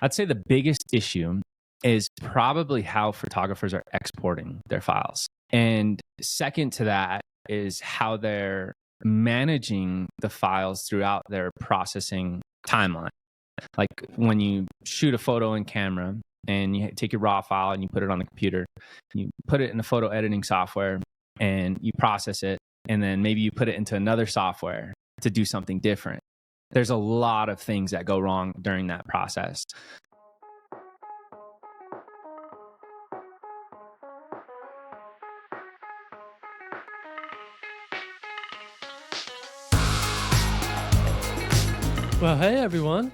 I'd say the biggest issue is probably how photographers are exporting their files. And second to that is how they're managing the files throughout their processing timeline. Like when you shoot a photo in camera and you take your raw file and you put it on the computer, you put it in a photo editing software and you process it, and then maybe you put it into another software to do something different. There's a lot of things that go wrong during that process. Well, hey everyone.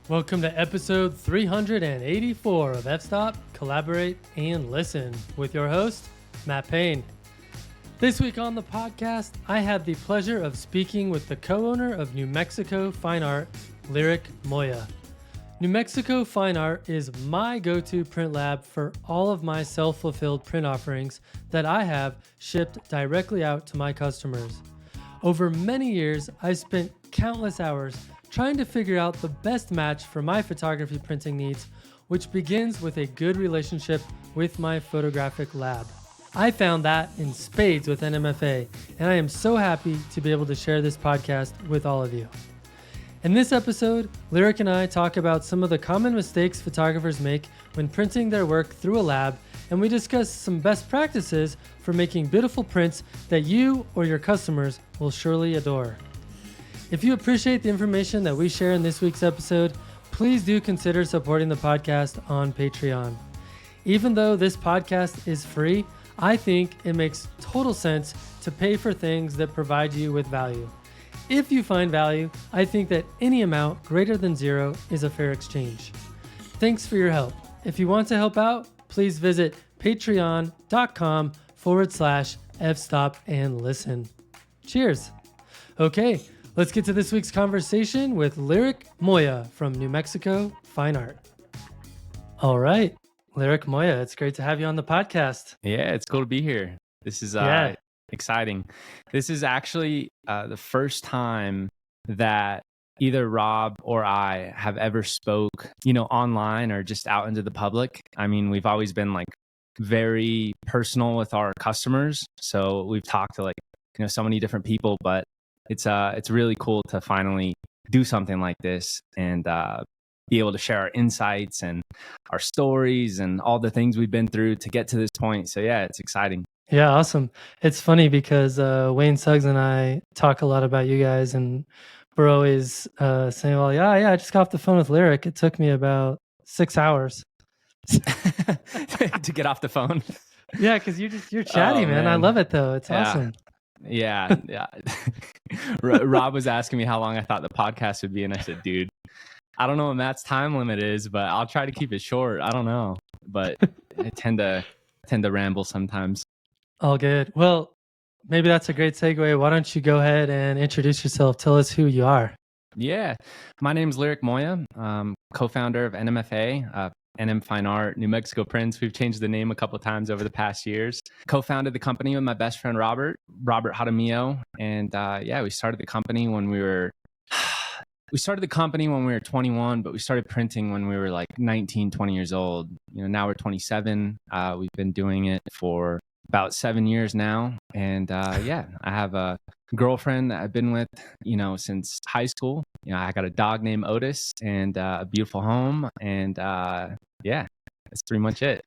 Welcome to episode 384 of F-Stop, Collaborate, and Listen with your host, Matt Payne. This week on the podcast, I had the pleasure of speaking with the co-owner of New Mexico Fine Art, Lyric Moya. New Mexico Fine Art is my go-to print lab for all of my self-fulfilled print offerings that I have shipped directly out to my customers. Over many years, I've spent countless hours trying to figure out the best match for my photography printing needs, which begins with a good relationship with my photographic lab. I found that in spades with NMFA, and I am so happy to be able to share this podcast with all of you. In this episode, Lyric and I talk about some of the common mistakes photographers make when printing their work through a lab, and we discuss some best practices for making beautiful prints that you or your customers will surely adore. If you appreciate the information that we share in this week's episode, please do consider supporting the podcast on Patreon. Even though this podcast is free, I think it makes total sense to pay for things that provide you with value. If you find value, I think that any amount greater than zero is a fair exchange. Thanks for your help. If you want to help out, please visit patreon.com/fstop and listen. Cheers. Okay. Let's get to this week's conversation with Lyric Moya from New Mexico Fine Art. All right, Lyric Moya, it's great to have you on the podcast. Yeah, it's cool to be here. This is exciting. This is actually the first time that either Rob or I have ever spoke, online or just out into the public. I mean, we've always been very personal with our customers. So we've talked to so many different people, but it's really cool to finally do something like this and be able to share our insights and our stories and all the things we've been through to get to this point. So yeah, it's exciting. Yeah, awesome. It's funny because Wayne Suggs and I talk a lot about you guys, and we're always saying, well, I just got off the phone with Lyric. It took me about 6 hours to get off the phone. Yeah, because you're chatty, man. I love it though. It's awesome. Yeah. Rob was asking me how long I thought the podcast would be, and I said, dude, I don't know what Matt's time limit is, but I'll try to keep it short. I don't know, but I tend to ramble sometimes. All good. Well, maybe that's a great segue. Why don't you go ahead and introduce yourself? Tell us who you are. Yeah, my name's Lyric Moya, co-founder of NMFA, NM Fine Art, New Mexico Prints. We've changed the name a couple of times over the past years. Co-founded the company with my best friend, Robert Jaramillo. And we started the company when we were 21, but we started printing when we were 19, 20 years old. Now we're 27. We've been doing it for about 7 years now. And I have a girlfriend that I've been with, since high school. I got a dog named Otis and a beautiful home. And that's pretty much it.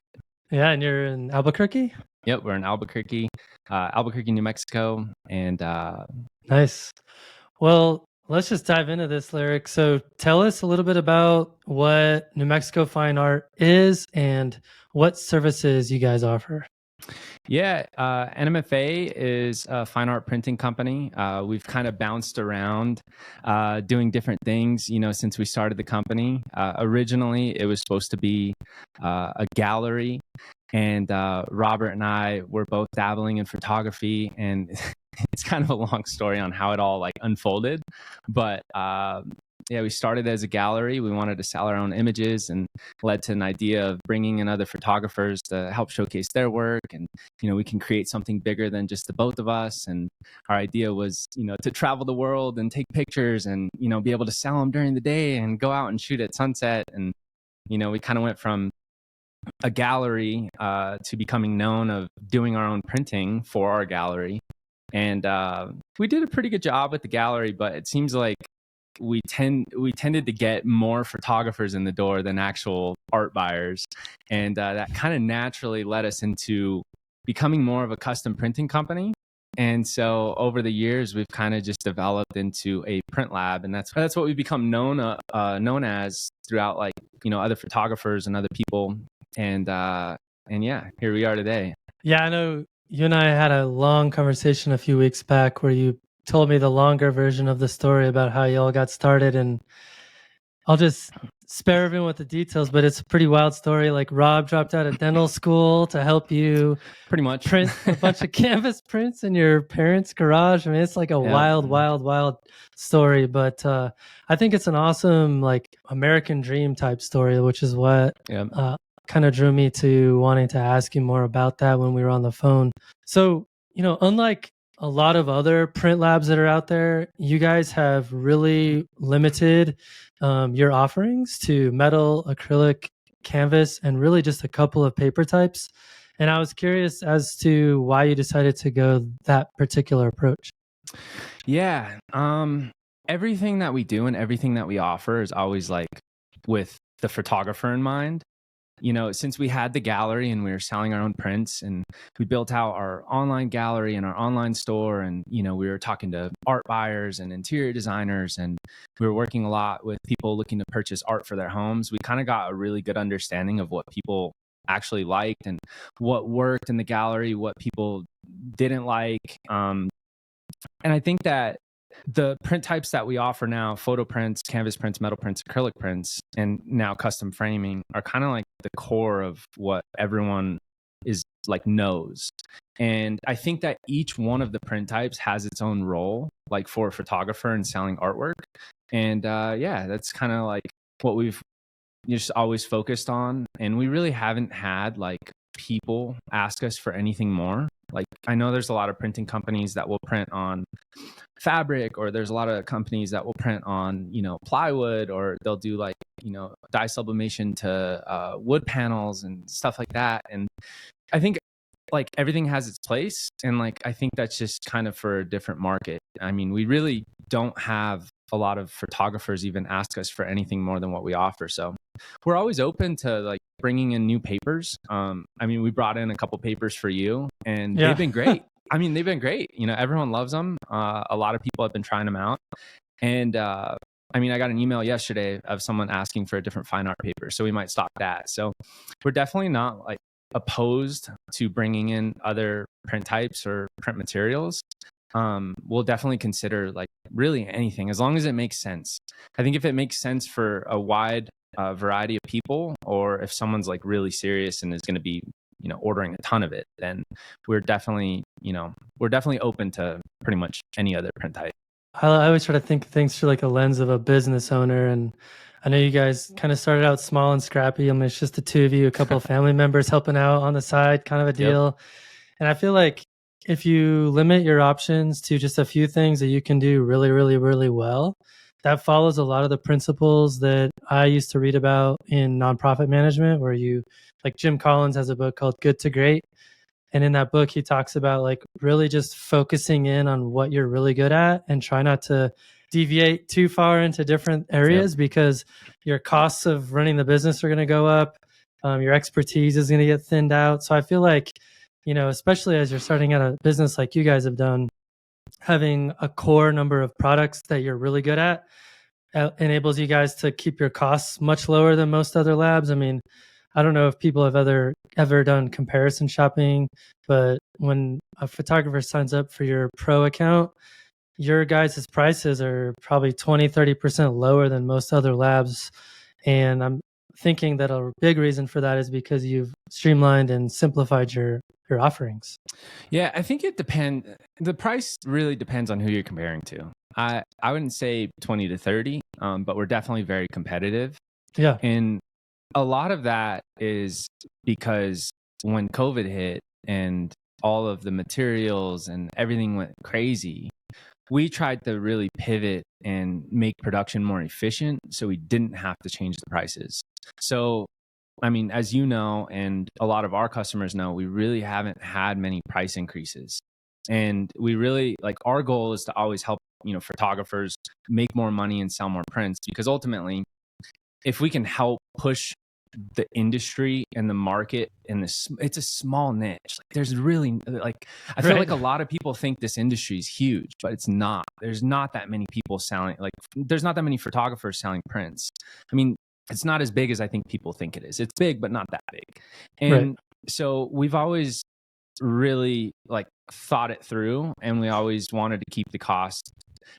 Yeah, and you're in Albuquerque? Yep, we're in Albuquerque, New Mexico. And nice. Well, let's just dive into this, Lyric. So tell us a little bit about what New Mexico Fine Art is and what services you guys offer. Yeah, NMFA is a fine art printing company. We've kind of bounced around doing different things, since we started the company. Originally, it was supposed to be a gallery, and Robert and I were both dabbling in photography, and it's kind of a long story on how it all unfolded. But we started as a gallery. We wanted to sell our own images, and led to an idea of bringing in other photographers to help showcase their work. And, we can create something bigger than just the both of us. And our idea was, to travel the world and take pictures and, be able to sell them during the day and go out and shoot at sunset. And We kind of went from a gallery to becoming known of doing our own printing for our gallery. And we did a pretty good job with the gallery, but it seems like we tended to get more photographers in the door than actual art buyers. And that kind of naturally led us into becoming more of a custom printing company. And so over the years, we've kind of just developed into a print lab, and that's what we've become known as throughout, like, other photographers and other people. And yeah, here we are today. Yeah, I know you and I had a long conversation a few weeks back where you told me the longer version of the story about how you all got started, and I'll just spare everyone with the details, but it's a pretty wild story. Like, Rob dropped out of dental school to help you Pretty much print a bunch of canvas prints in your parents' garage. I mean, it's like a wild story, but I think it's an awesome, like, American dream type story, which is what kind of drew me to wanting to ask you more about that when we were on the phone. So, unlike a lot of other print labs that are out there, you guys have really limited your offerings to metal, acrylic, canvas, and really just a couple of paper types. And I was curious as to why you decided to go that particular approach. Yeah. Everything that we do and everything that we offer is always like with the photographer in mind. Since we had the gallery and we were selling our own prints, and we built out our online gallery and our online store, and we were talking to art buyers and interior designers, and we were working a lot with people looking to purchase art for their homes, we kind of got a really good understanding of what people actually liked and what worked in the gallery, what people didn't like. And I think that the print types that we offer now, photo prints, canvas prints, metal prints, acrylic prints, and now custom framing, are kind of like the core of what everyone is like knows. And I think that each one of the print types has its own role, like for a photographer and selling artwork. And yeah, that's kind of like what we've just always focused on. And we really haven't had like people ask us for anything more. Like, I know there's a lot of printing companies that will print on fabric, or there's a lot of companies that will print on, plywood, or they'll do like, dye sublimation to wood panels and stuff like that. And I think like everything has its place. And like, I think that's just kind of for a different market. I mean, we really don't have a lot of photographers even ask us for anything more than what we offer. So we're always open to like bringing in new papers. I mean, we brought in a couple papers for you, and they've been great. I mean, they've been great. Everyone loves them. A lot of people have been trying them out. And I mean, I got an email yesterday of someone asking for a different fine art paper, so we might stock that. So we're definitely not like opposed to bringing in other print types or print materials. We'll definitely consider like really anything, as long as it makes sense. I think if it makes sense for a wide variety of people, or if someone's like really serious and is going to be ordering a ton of it, then we're definitely open to pretty much any other print type. I always try to think things through like a lens of a business owner, and I know you guys kind of started out small and scrappy. I mean, it's just the two of you, a couple of family members helping out on the side, kind of a deal. Yep. And I feel like if you limit your options to just a few things that you can do really, really, really well, that follows a lot of the principles that I used to read about in nonprofit management, where like Jim Collins has a book called Good to Great. And in that book, he talks about like really just focusing in on what you're really good at and try not to deviate too far into different areas, because your costs of running the business are going to go up. Your expertise is going to get thinned out. So I feel like, especially as you're starting out a business like you guys have done, having a core number of products that you're really good at enables you guys to keep your costs much lower than most other labs. I mean, I don't know if people have ever done comparison shopping, but when a photographer signs up for your pro account, your guys' prices are probably 20-30% lower than most other labs. And I'm thinking that a big reason for that is because you've streamlined and simplified your offerings. Yeah, I think it depends. The price really depends on who you're comparing to. I wouldn't say 20 to 30, but we're definitely very competitive. Yeah. And a lot of that is because when COVID hit and all of the materials and everything went crazy, we tried to really pivot and make production more efficient so we didn't have to change the prices. So, I mean, as you know, and a lot of our customers know, we really haven't had many price increases. And we really like, our goal is to always help, photographers make more money and sell more prints, because ultimately, if we can help push the industry and the market in this, it's a small niche. Like, there's really like, I feel like a lot of people think this industry is huge, but it's not. There's not that many people selling, like there's not that many photographers selling prints. I mean, it's not as big as I think people think it is. It's big, but not that big. And so we've always really like thought it through, and we always wanted to keep the cost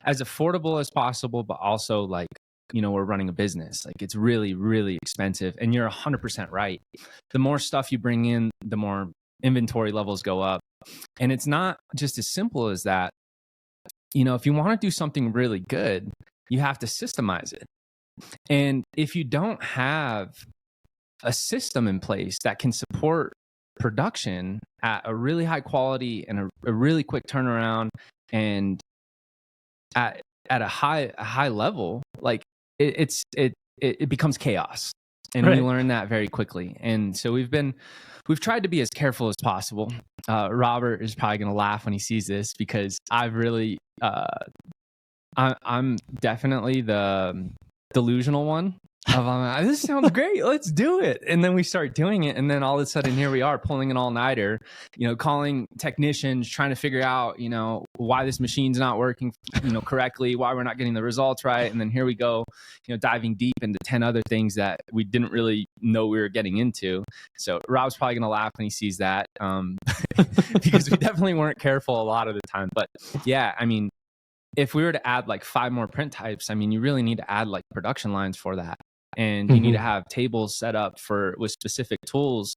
as affordable as possible, but also like, we're running a business. Like, it's really, really expensive. And you're 100% right. The more stuff you bring in, the more inventory levels go up. And it's not just as simple as that. If you want to do something really good, you have to systemize it. And if you don't have a system in place that can support production at a really high quality and a really quick turnaround, and at a high level, like it becomes chaos. And we learn that very quickly. And so we've tried to be as careful as possible. Robert is probably going to laugh when he sees this, because I've really, I'm definitely the delusional one of, this sounds great, let's do it. And then we start doing it, and then all of a sudden here we are pulling an all-nighter, calling technicians, trying to figure out, why this machine's not working, correctly, why we're not getting the results right. And then here we go, diving deep into 10 other things that we didn't really know we were getting into. So Rob's probably going to laugh when he sees that, because we definitely weren't careful a lot of the time. But yeah, I mean, if we were to add like 5 more print types, I mean, you really need to add like production lines for that. And you need to have tables set up with specific tools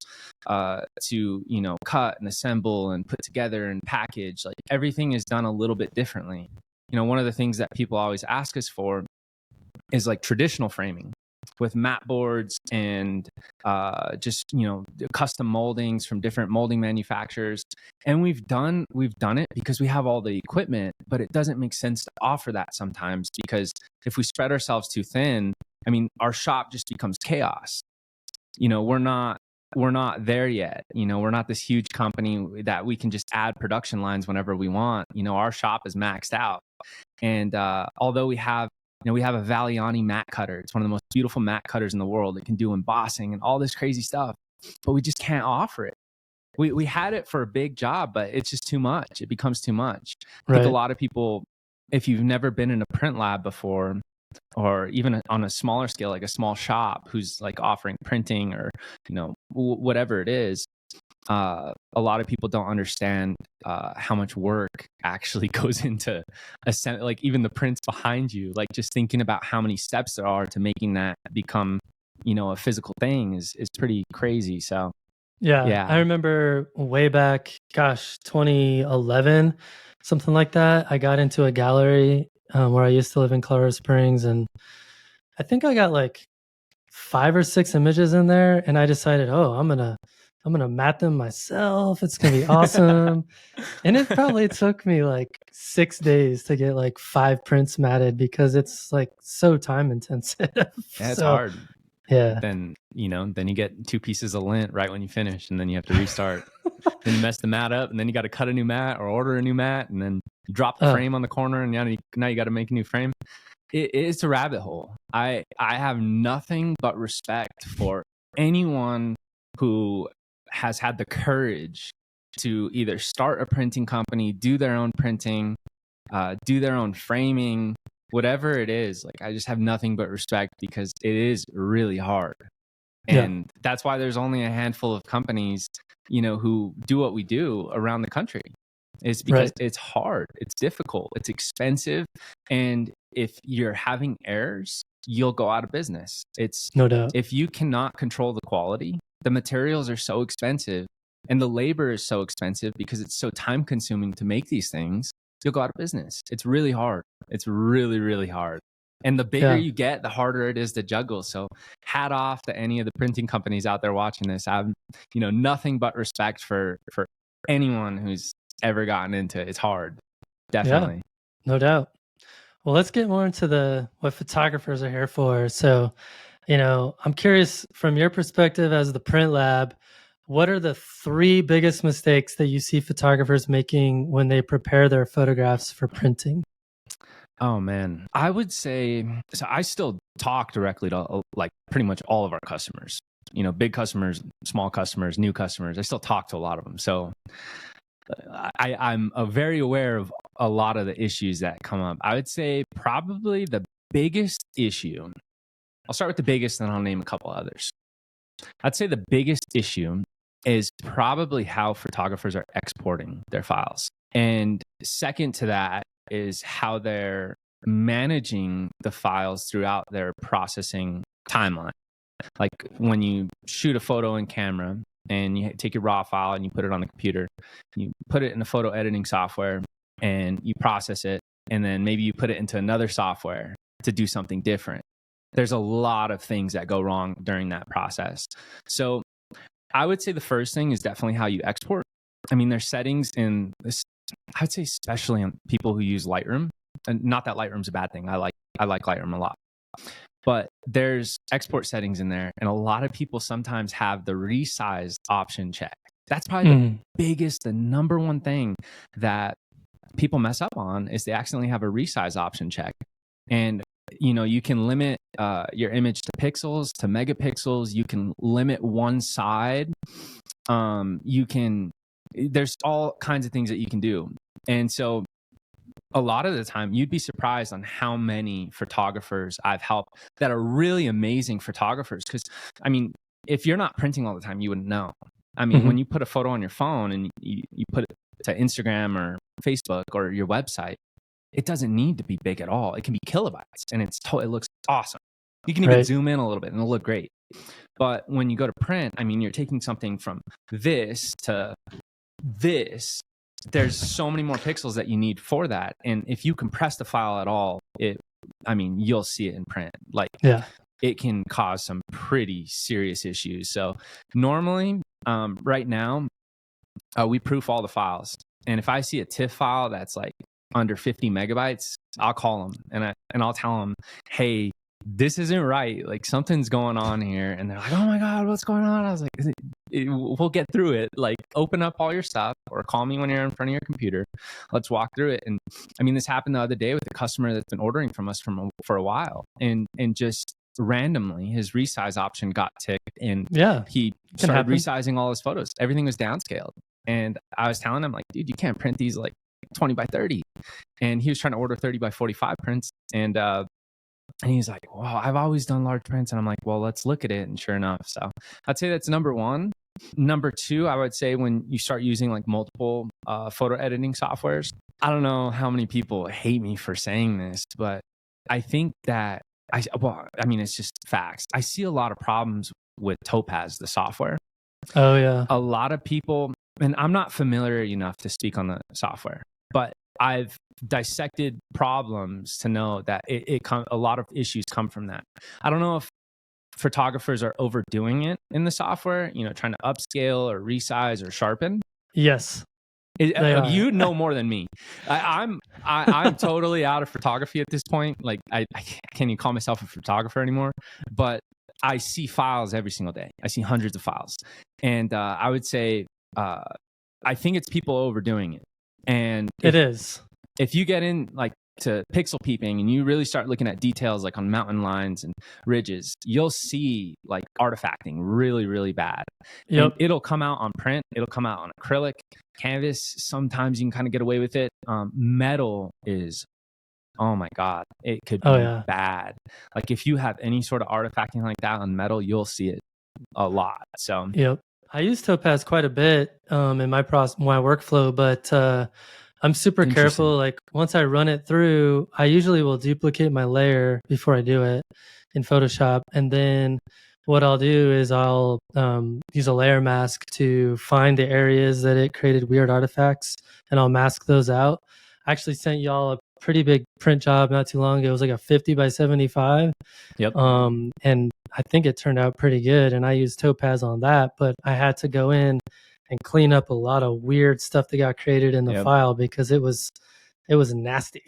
to, cut and assemble and put together and package. Like, everything is done a little bit differently. One of the things that people always ask us for is like traditional framing with mat boards and just, custom moldings from different molding manufacturers. And we've done it because we have all the equipment, but it doesn't make sense to offer that sometimes, because if we spread ourselves too thin, I mean, our shop just becomes chaos. We're not there yet. We're not this huge company that we can just add production lines whenever we want. Our shop is maxed out. And although we have a Valiani mat cutter, it's one of the most beautiful mat cutters in the world. It can do embossing and all this crazy stuff, but we just can't offer it. We had it for a big job, but it's just too much. It becomes too much. I think a lot of people, if you've never been in a print lab before, or even on a smaller scale, like a small shop who's like offering printing or, whatever it is, a lot of people don't understand how much work actually goes into like even the prints behind you. Like, just thinking about how many steps there are to making that become, a physical thing is pretty crazy. So yeah, I remember way back, 2011, something like that. I got into a gallery where I used to live in Colorado Springs, and I think I got like 5 or 6 images in there, and I decided, I'm gonna mat them myself. It's gonna be awesome. And it probably took me like 6 days to get like 5 prints matted, because it's like so time intensive. Yeah, it's hard. Yeah. Then you get 2 pieces of lint right when you finish, and then you have to restart. Then you mess the mat up, and then you got to cut a new mat or order a new mat, and then you drop the frame on the corner, and now you got to make a new frame. It's a rabbit hole. I have nothing but respect for anyone who has had the courage to either start a printing company, do their own printing, do their own framing, whatever it is. Like, I just have nothing but respect, because it is really hard. And that's why there's only a handful of companies, who do what we do around the country. It's because it's hard, it's difficult, it's expensive. And if you're having errors, you'll go out of business. It's no doubt. If you cannot control the quality, the materials are so expensive and the labor is so expensive because it's so time consuming to make these things, you'll go out of business. It's really hard. It's really, really hard. And the bigger you get, the harder it is to juggle. So hat off to any of the printing companies out there watching this. I have, nothing but respect for anyone who's ever gotten into it. It's hard. Definitely. No doubt. Well, let's get more into what photographers are here for. So, I'm curious from your perspective as the print lab, what are the three biggest mistakes that you see photographers making when they prepare their photographs for printing? Oh man, I would say so. I still talk directly to like pretty much all of our customers. Big customers, small customers, new customers. I still talk to a lot of them. So I'm very aware of a lot of the issues that come up. I would say probably the biggest issue. I'll start with the biggest, and I'll name a couple others. I'd say the biggest issue is probably how photographers are exporting their files. And second to that is how they're managing the files throughout their processing timeline. Like when you shoot a photo in camera and you take your raw file and you put it on the computer, you put it in a photo editing software and you process it, and then maybe you put it into another software to do something different. There's a lot of things that go wrong during that process. So I would say the first thing is definitely how you export. I mean, there's settings in this, I would say especially on people who use Lightroom. And not that Lightroom's a bad thing. I like Lightroom a lot. But there's export settings in there, and a lot of people sometimes have the resize option checked. That's probably the number one thing that people mess up on is they accidentally have a resize option check. And you can limit your image to pixels, to megapixels. You can limit one side. There's all kinds of things that you can do. And so a lot of the time you'd be surprised on how many photographers I've helped that are really amazing photographers. Because I mean, if you're not printing all the time, you wouldn't know. I mean, when you put a photo on your phone and you put it to Instagram or Facebook or your website, it doesn't need to be big at all. It can be kilobytes, and it looks awesome. You can even zoom in a little bit and it'll look great. But when you go to print, I mean, you're taking something from this to this. There's so many more pixels that you need for that. And if you compress the file at all, you'll see it in print. It can cause some pretty serious issues. So normally, right now, we proof all the files. And if I see a TIFF file that's like under 50 megabytes, I'll call them and I'll tell them, hey, this isn't right. Like something's going on here. And they're like, oh my God, what's going on? I was like, we'll get through it. Like open up all your stuff or call me when you're in front of your computer. Let's walk through it. And I mean, this happened the other day with a customer that's been ordering from us for a while, and just randomly his resize option got ticked, and he started resizing all his photos. Everything was downscaled. And I was telling him like, dude, you can't print these like 20 by 30. And he was trying to order 30 by 45 prints. And he's like, well, I've always done large prints. And I'm like, well, let's look at it. And sure enough, so I'd say that's number one. Number two, I would say when you start using like multiple photo editing softwares, I don't know how many people hate me for saying this, but I think that, it's just facts. I see a lot of problems with Topaz, the software. Oh, yeah. A lot of people, and I'm not familiar enough to speak on the software, but I've dissected problems to know that a lot of issues come from that. I don't know if photographers are overdoing it in the software, trying to upscale or resize or sharpen. Yes. You know more than me. I'm totally out of photography at this point. Like I can't even call myself a photographer anymore, but I see files every single day. I see hundreds of files. And I would say, I think it's people overdoing it. And it is. If you get in like to pixel peeping and you really start looking at details like on mountain lines and ridges, you'll see like artifacting really, really bad. Yep. And it'll come out on print. It'll come out on acrylic, canvas. Sometimes you can kind of get away with it. Metal is, oh my God, it could be bad. Like if you have any sort of artifacting like that on metal, you'll see it a lot. So yep. I use Topaz quite a bit in my workflow, but I'm super careful. Like once I run it through, I usually will duplicate my layer before I do it in Photoshop. And then what I'll do is I'll use a layer mask to find the areas that it created weird artifacts, and I'll mask those out. I actually sent y'all a pretty big print job not too long ago. It was like a 50 by 75. Yep. And I think it turned out pretty good. And I used Topaz on that, but I had to go in and clean up a lot of weird stuff that got created in the file because it was it was nasty.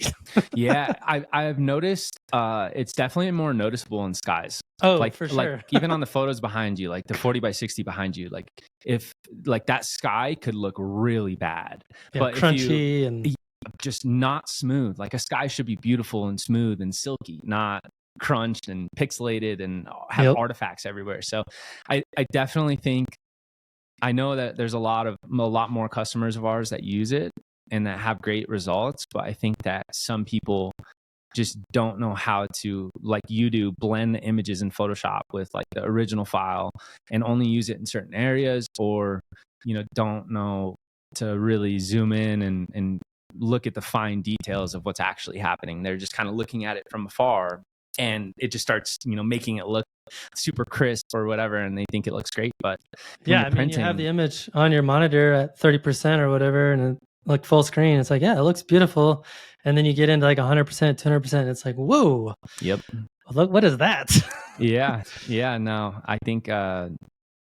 Yeah, I've noticed it's definitely more noticeable in skies. Oh, for sure. Like even on the photos behind you, like the 40 by 60 behind you, like if like that sky could look really bad. Yeah, But crunchy and just not smooth. Like a sky should be beautiful and smooth and silky, not crunched and pixelated and have artifacts everywhere. So I definitely think, I know that there's a lot more customers of ours that use it and that have great results, but I think that some people just don't know how to, like you do, blend the images in Photoshop with like the original file and only use it in certain areas, or don't know to really zoom in and look at the fine details of what's actually happening. They're just kind of looking at it from afar, and it just starts making it look super crisp or whatever, and they think it looks great. But yeah, I mean, you have the image on your monitor at 30% or whatever, and like full screen, it's like, yeah, it looks beautiful. And then you get into like 100%, 200%, it's like, whoa. Yep. Look, what is that? Yeah. No, I think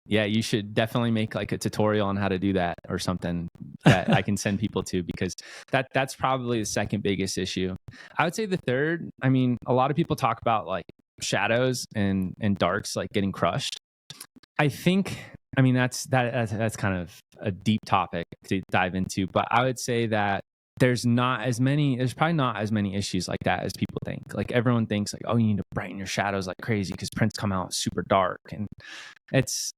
you should definitely make like a tutorial on how to do that or something that I can send people to, because that's probably the second biggest issue. I would say the third, I mean, a lot of people talk about like shadows and darks like getting crushed. I think, I mean, that's kind of a deep topic to dive into, but I would say that there's probably not as many issues like that as people think. Like everyone thinks like, oh, you need to brighten your shadows like crazy because prints come out super dark, and it's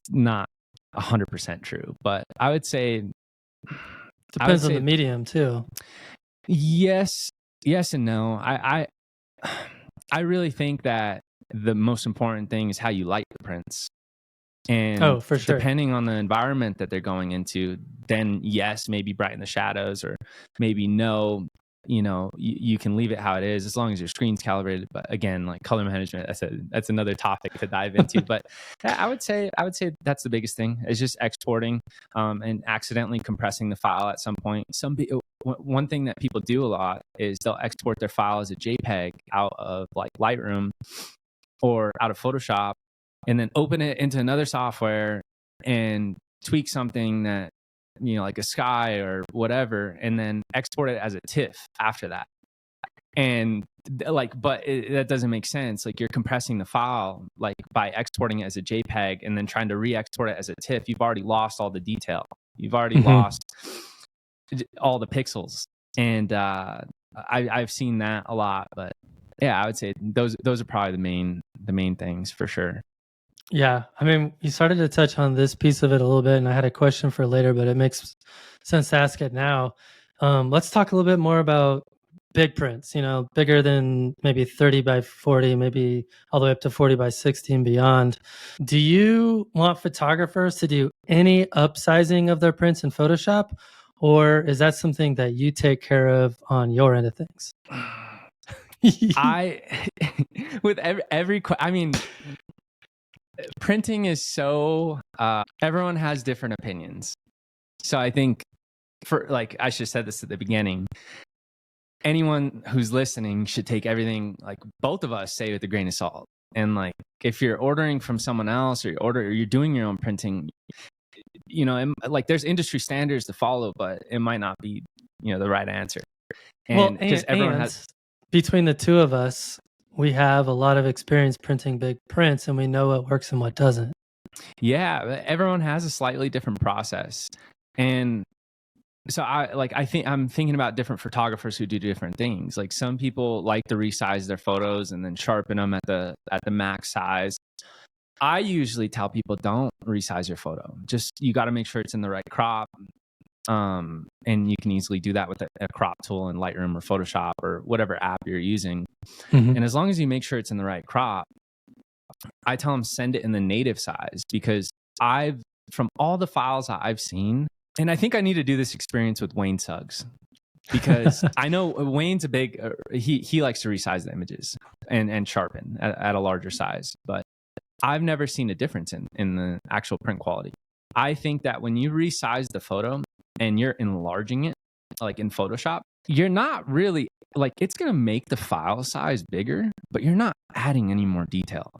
not 100% true. But I would say depends on the medium too. Yes and no. I really think that the most important thing is how you light the prints. And for sure, depending on the environment that they're going into, then yes, maybe brighten the shadows, or maybe no, you can leave it how it is as long as your screen's calibrated. But again, like color management, that's another topic to dive into. But I would say that's the biggest thing, is just exporting and accidentally compressing the file at some point. One thing that people do a lot is they'll export their file as a JPEG out of like Lightroom or out of Photoshop, and then open it into another software and tweak something that, like a sky or whatever, and then export it as a TIFF after that. And like, but that doesn't make sense. Like you're compressing the file, like by exporting it as a JPEG and then trying to re-export it as a TIFF, you've already lost all the detail. You've already lost all the pixels. And I've seen that a lot, but yeah, I would say those are probably the main things for sure. Yeah, I mean, you started to touch on this piece of it a little bit, and I had a question for later, but it makes sense to ask it now. Let's talk a little bit more about big prints, bigger than maybe 30 by 40, maybe all the way up to 40 by 60 and beyond. Do you want photographers to do any upsizing of their prints in Photoshop, or is that something that you take care of on your end of things? With I mean, printing is so everyone has different opinions. So I think, for like, I should have said this at the beginning, anyone who's listening should take everything like both of us say with a grain of salt. And like, if you're ordering from someone else, or you're doing your own printing, like there's industry standards to follow, but it might not be the right answer. And because everyone has, between the two of us, we have a lot of experience printing big prints, and we know what works and what doesn't. Yeah, everyone has a slightly different process. And so I'm thinking about different photographers who do different things. Like some people like to resize their photos and then sharpen them at the max size. I usually tell people, don't resize your photo. Just, you got to make sure it's in the right crop. And you can easily do that with a crop tool in Lightroom or Photoshop or whatever app you're using. Mm-hmm. And as long as you make sure it's in the right crop, I tell them send it in the native size, because from all the files I've seen, and I think I need to do this experience with Wayne Suggs, because I know Wayne's a big, he likes to resize the images and sharpen at a larger size, but I've never seen a difference in the actual print quality. I think that when you resize the photo and you're enlarging it, like in Photoshop, you're not really, like, it's going to make the file size bigger, but you're not adding any more detail.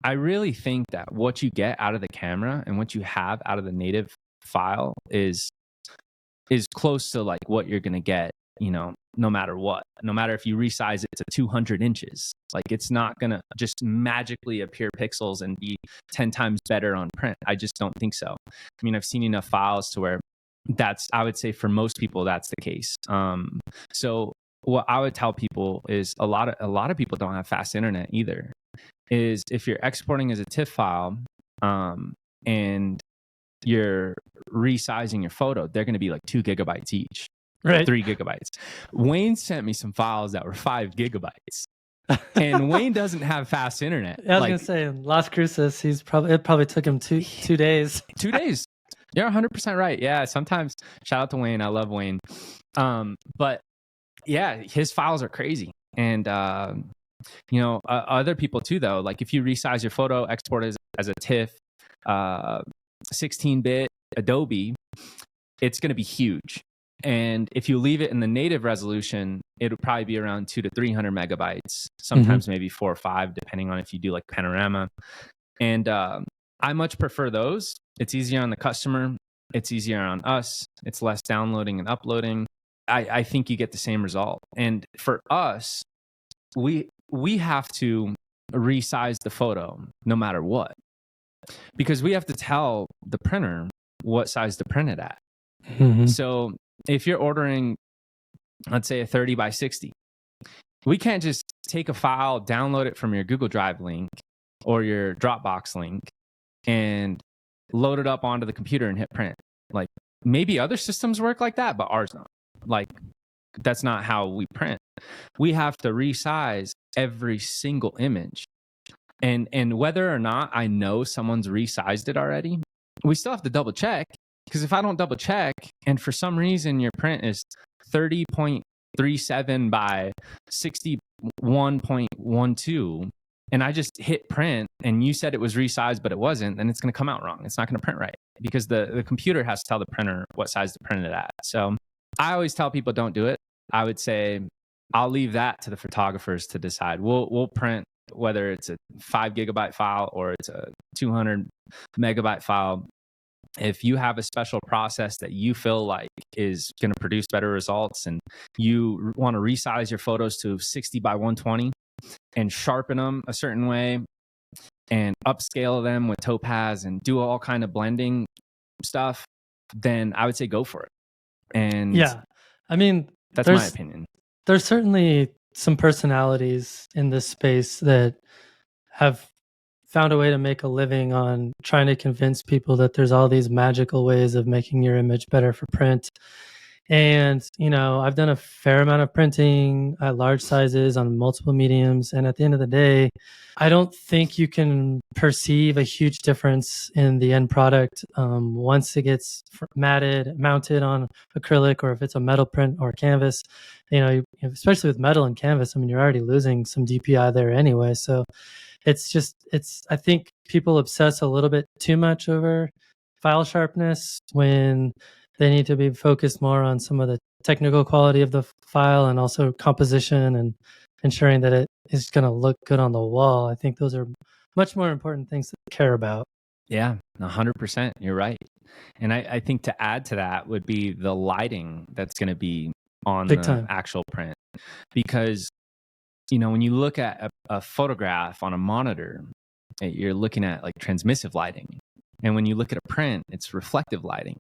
I really think that what you get out of the camera and what you have out of the native file is close to like what you're going to get, no matter what, no matter if you resize it to 200 inches, like it's not going to just magically appear pixels and be 10 times better on print. I just don't think so. I mean, I've seen enough files to where I would say for most people, that's the case. So what I would tell people is a lot of people don't have fast internet either. Is if you're exporting as a TIFF file, and you're resizing your photo, they're going to be like 2 gigabytes each, right? 3 gigabytes. Wayne sent me some files that were 5 gigabytes. And Wayne doesn't have fast internet. I was gonna say Las Cruces, it probably took him two days. 2 days. You're 100% right. Yeah, sometimes shout out to Wayne. I love Wayne. But yeah, his files are crazy. And other people too, though. Like if you resize your photo, export as a TIFF, 16-bit Adobe, it's going to be huge. And if you leave it in the native resolution, it'll probably be around 200 to 300 megabytes, sometimes maybe 4 or 5, depending on if you do like panorama. And I much prefer those. It's easier on the customer. It's easier on us. It's less downloading and uploading. I think you get the same result. And for us, we have to resize the photo no matter what, because we have to tell the printer what size to print it at. So if you're ordering, let's say a 30 by 60, we can't just take a file, download it from your Google Drive link or your Dropbox link and load it up onto the computer and hit print. Like maybe other systems work like that, but ours don't. Like that's not how we print. We have to resize every single image. And whether or not I know someone's resized it already, we still have to double check. Because if I don't double check and for some reason your print is 30.37 by 61.12 and I just hit print and you said it was resized but it wasn't, then it's going to come out wrong. It's not going to print right because the computer has to tell the printer what size to print it at. So I always tell people don't do it. I would say I'll leave that to the photographers to decide. We'll print whether it's a 5 gigabyte file or it's a 200 megabyte file. If you have a special process that you feel like is going to produce better results and you want to resize your photos to 60 by 120 and sharpen them a certain way and upscale them with topaz and do all kind of blending stuff, then I would say go for it. And yeah, I mean, that's my opinion. There's certainly some personalities in this space that have found a way to make a living on trying to convince people that there's all these magical ways of making your image better for print. And, I've done a fair amount of printing at large sizes on multiple mediums. And at the end of the day, I don't think you can perceive a huge difference in the end product once it gets mounted on acrylic, or if it's a metal print or canvas. Especially with metal and canvas, I mean, you're already losing some DPI there anyway. So I think people obsess a little bit too much over file sharpness when they need to be focused more on some of the technical quality of the file and also composition and ensuring that it is going to look good on the wall. I think those are much more important things to care about. Yeah, 100%. You're right. And I think to add to that would be the lighting that's going to be on the actual print. Because when you look at a photograph on a monitor, you're looking at like transmissive lighting. And when you look at a print, it's reflective lighting.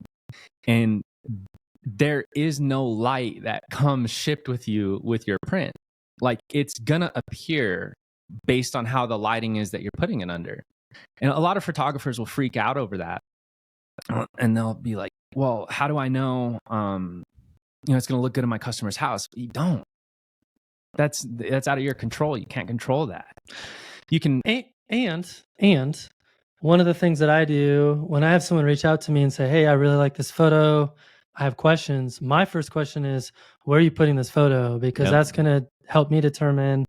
And there is no light that comes shipped with you with your print. Like it's going to appear based on how the lighting is that you're putting it under. And a lot of photographers will freak out over that. And they'll be like, well, how do I know, it's going to look good in my customer's house? But you don't. That's out of your control. You can't control that. You can. And one of the things that I do when I have someone reach out to me and say, hey, I really like this photo, I have questions. My first question is, where are you putting this photo? Because that's going to help me determine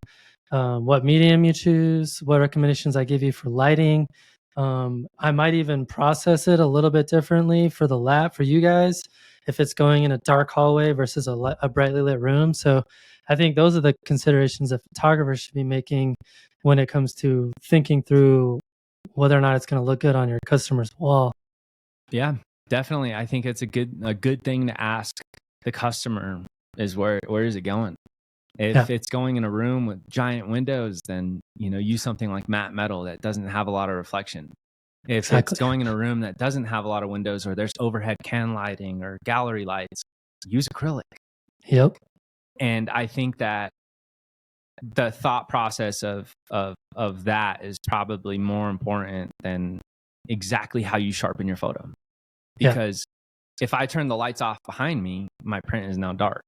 what medium you choose, what recommendations I give you for lighting. I might even process it a little bit differently for the lab for you guys if it's going in a dark hallway versus a brightly lit room. So I think those are the considerations that photographers should be making when it comes to thinking through whether or not it's going to look good on your customer's wall. Yeah, definitely. I think it's a good thing to ask the customer where is it going? Yeah. If it's going in a room with giant windows, then, use something like matte metal that doesn't have a lot of reflection. If it's Exactly. going in a room that doesn't have a lot of windows, or there's overhead can lighting or gallery lights, use acrylic. Yep. And I think that the thought process of that is probably more important than exactly how you sharpen your photo. Because if I turn the lights off behind me, my print is now dark.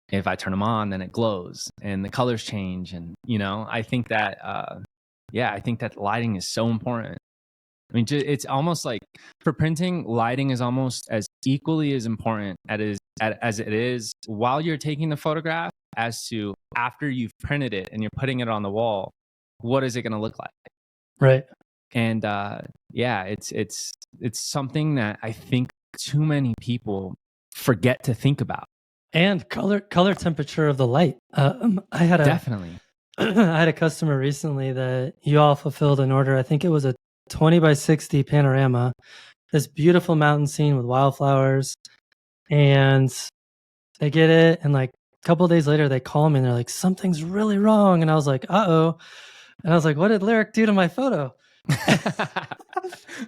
If I turn them on, then it glows and the colors change. And, I think that, I think that lighting is so important. I mean, it's almost like for printing, lighting is almost as equally as important as it is while you're taking the photograph as to after you've printed it and you're putting it on the wall. What is it going to look like? Right. And it's something that I think too many people forget to think about. And color temperature of the light. Definitely. I had a customer recently that you all fulfilled an order. I think it was a 20 by 60 panorama, this beautiful mountain scene with wildflowers, and they get it, and like a couple of days later they call me and they're like, something's really wrong. And I was like, uh-oh. And I was like, what did Lyric do to my photo?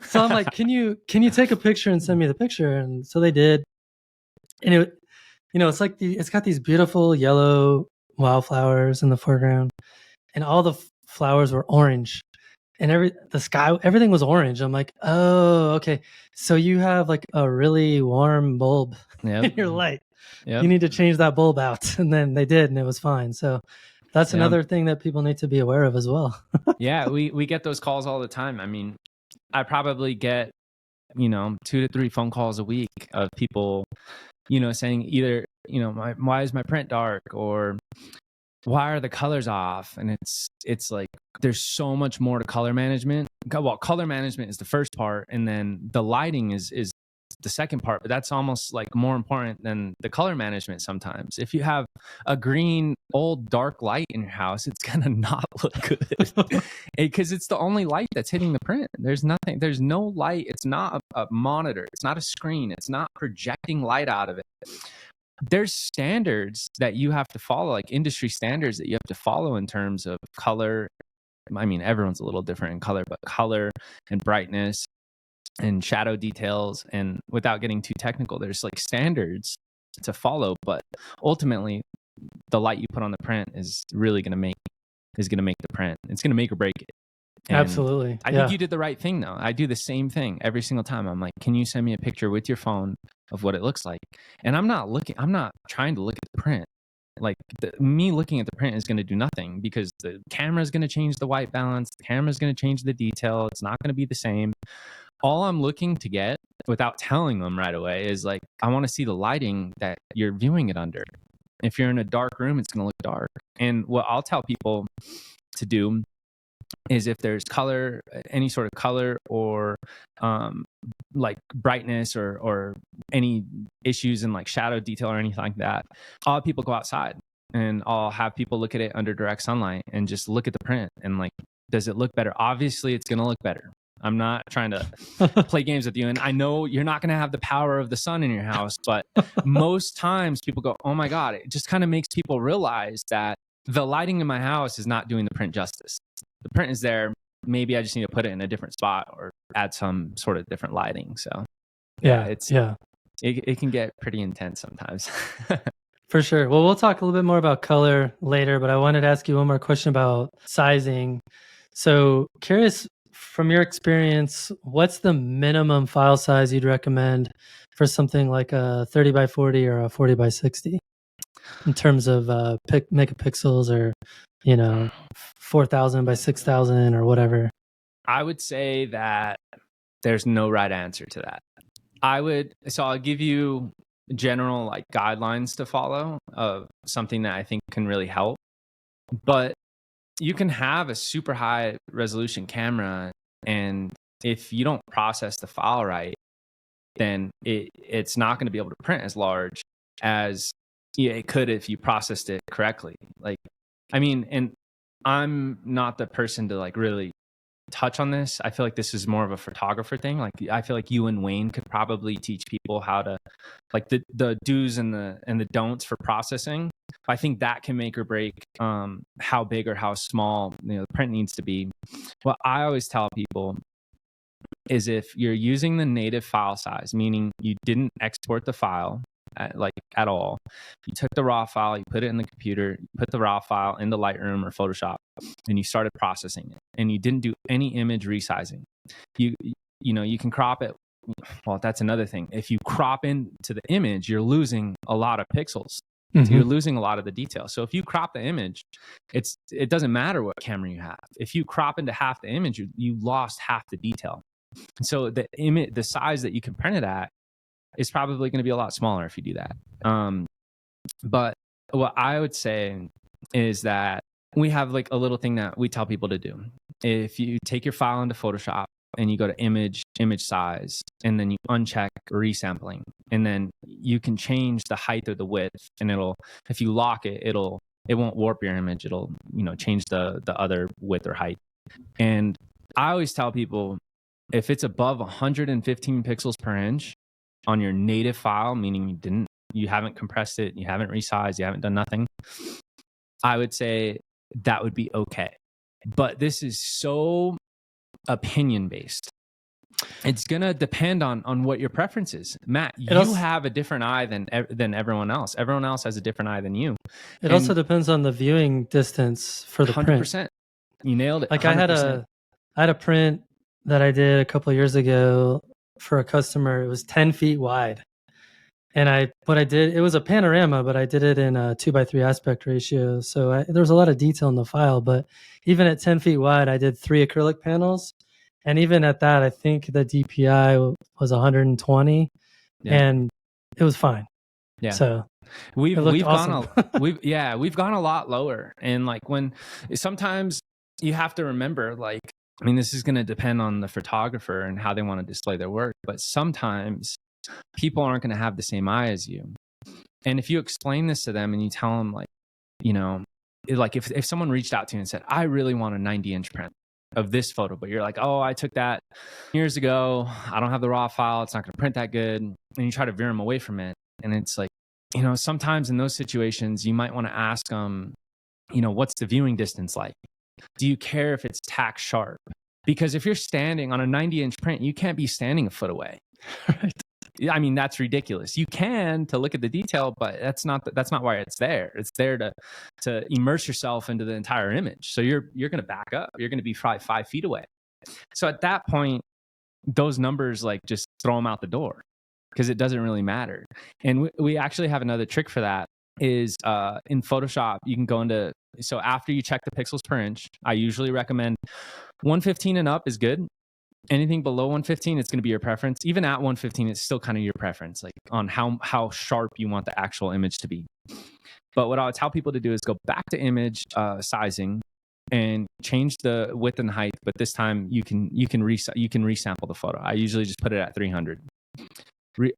So I'm like, can you take a picture and send me the picture? And so they did. And it's like it's got these beautiful yellow wildflowers in the foreground, and all the flowers were orange, and everything was orange. I'm like, oh, okay. So you have like a really warm bulb in your light. Yep. You need to change that bulb out. And then they did, and it was fine. So that's another thing that people need to be aware of as well. Yeah, we get those calls all the time. I mean, I probably get, 2 to 3 phone calls a week of people, saying either, why is my print dark, or why are the colors off? And it's like there's so much more to color management. Well, color management is the first part, and then the lighting is the second part, but that's almost like more important than the color management sometimes. If you have a green old dark light in your house, it's gonna not look good because it's the only light that's hitting the print. There's no light. It's not a monitor, it's not a screen, it's not projecting light out of it. There's standards that you have to follow, like industry standards that you have to follow in terms of color. I mean, everyone's a little different in color, but color and brightness and shadow details, and without getting too technical, there's like standards to follow, but ultimately the light you put on the print is really going to make the print. It's going to make or break it. And absolutely. I think you did the right thing though. I do the same thing every single time. I'm like, can you send me a picture with your phone of what it looks like? And I'm not trying to look at the print. Like me looking at the print is going to do nothing, because the camera is going to change the white balance, the camera is going to change the detail, it's not going to be the same. All I'm looking to get, without telling them right away, is like, I want to see the lighting that you're viewing it under. If you're in a dark room, it's going to look dark. And what I'll tell people to do is, if there's color, any sort of color, or like brightness, or any issues in like shadow detail or anything like that, I'll have people go outside and I'll have people look at it under direct sunlight and just look at the print and like, does it look better? Obviously, it's going to look better. I'm not trying to play games with you. And I know you're not going to have the power of the sun in your house, but most times people go, oh my God, it just kind of makes people realize that the lighting in my house is not doing the print justice. The print is there. Maybe I just need to put it in a different spot or add some sort of different lighting. So it can get pretty intense sometimes. For sure. Well, we'll talk a little bit more about color later, but I wanted to ask you one more question about sizing. So curious, from your experience, what's the minimum file size you'd recommend for something like a 30 by 40 or a 40 by 60 in terms of megapixels, or 4,000 by 6,000 or whatever? I would say that there's no right answer to that. I'll give you general like guidelines to follow of something that I think can really help. But you can have a super high resolution camera, and if you don't process the file right, then it's not going to be able to print as large as it could if you processed it correctly. Like, I mean, and I'm not the person to like really touch on this. I feel like this is more of a photographer thing. Like I feel like you and Wayne could probably teach people how to, like the do's and the don'ts for processing. I think that can make or break how big or how small the print needs to be. What I always tell people is if you're using the native file size, meaning you didn't export the file at all, you took the raw file, you put it in the computer, you put the raw file into Lightroom or Photoshop, and you started processing it, and you didn't do any image resizing. You can crop it. Well, that's another thing. If you crop into the image, you're losing a lot of pixels. Mm-hmm. So you're losing a lot of the detail. So if you crop the image, it doesn't matter what camera you have. If you crop into half the image, you lost half the detail. And so the size that you can print it at is probably going to be a lot smaller if you do that. But what I would say is that we have like a little thing that we tell people to do. If you take your file into Photoshop and you go to image size, and then you uncheck resampling, and then you can change the height or the width, and if you lock it, it won't warp your image. It'll, change the other width or height. And I always tell people, if it's above 115 pixels per inch on your native file, meaning you haven't compressed it, you haven't resized, you haven't done nothing, I would say that would be okay. But this is so opinion based. It's gonna depend on what your preference is. Matt, you have a different eye than everyone else. Everyone else has a different eye than you. It also depends on the viewing distance for the 100%. Print. You nailed it. Like 100%. I had a print that I did a couple of years ago for a customer. It was 10 feet wide. And what I did, it was a panorama, but I did it in a 2:3 aspect ratio. So there was a lot of detail in the file, but even at 10 feet wide, I did 3 acrylic panels. And even at that, I think the DPI was 120 and it was fine. Yeah. So we've awesome. we've gone a lot lower. And like sometimes you have to remember, like, this is going to depend on the photographer and how they want to display their work, but sometimes people aren't going to have the same eye as you. And if you explain this to them and you tell them, like, like if someone reached out to you and said, I really want a 90-inch print of this photo, but you're like, oh, I took that years ago, I don't have the raw file, it's not going to print that good, and you try to veer them away from it. And it's like, sometimes in those situations, you might want to ask them, what's the viewing distance like? Do you care if it's tack sharp? Because if you're standing on a 90-inch print, you can't be standing a foot away. Right. That's ridiculous. You can, to look at the detail, but that's not why it's there. It's there to immerse yourself into the entire image. So you're going to back up. You're going to be probably 5 feet away. So at that point, those numbers, like, just throw them out the door, because it doesn't really matter. And we actually have another trick for that. Is in Photoshop, you can go into, so after you check the pixels per inch, I usually recommend 115 and up is good. Anything below 115, it's going to be your preference. Even at 115, it's still kind of your preference, like on how sharp you want the actual image to be. But what I would tell people to do is go back to image sizing and change the width and height. But this time you can resample the photo. I usually just put it at 300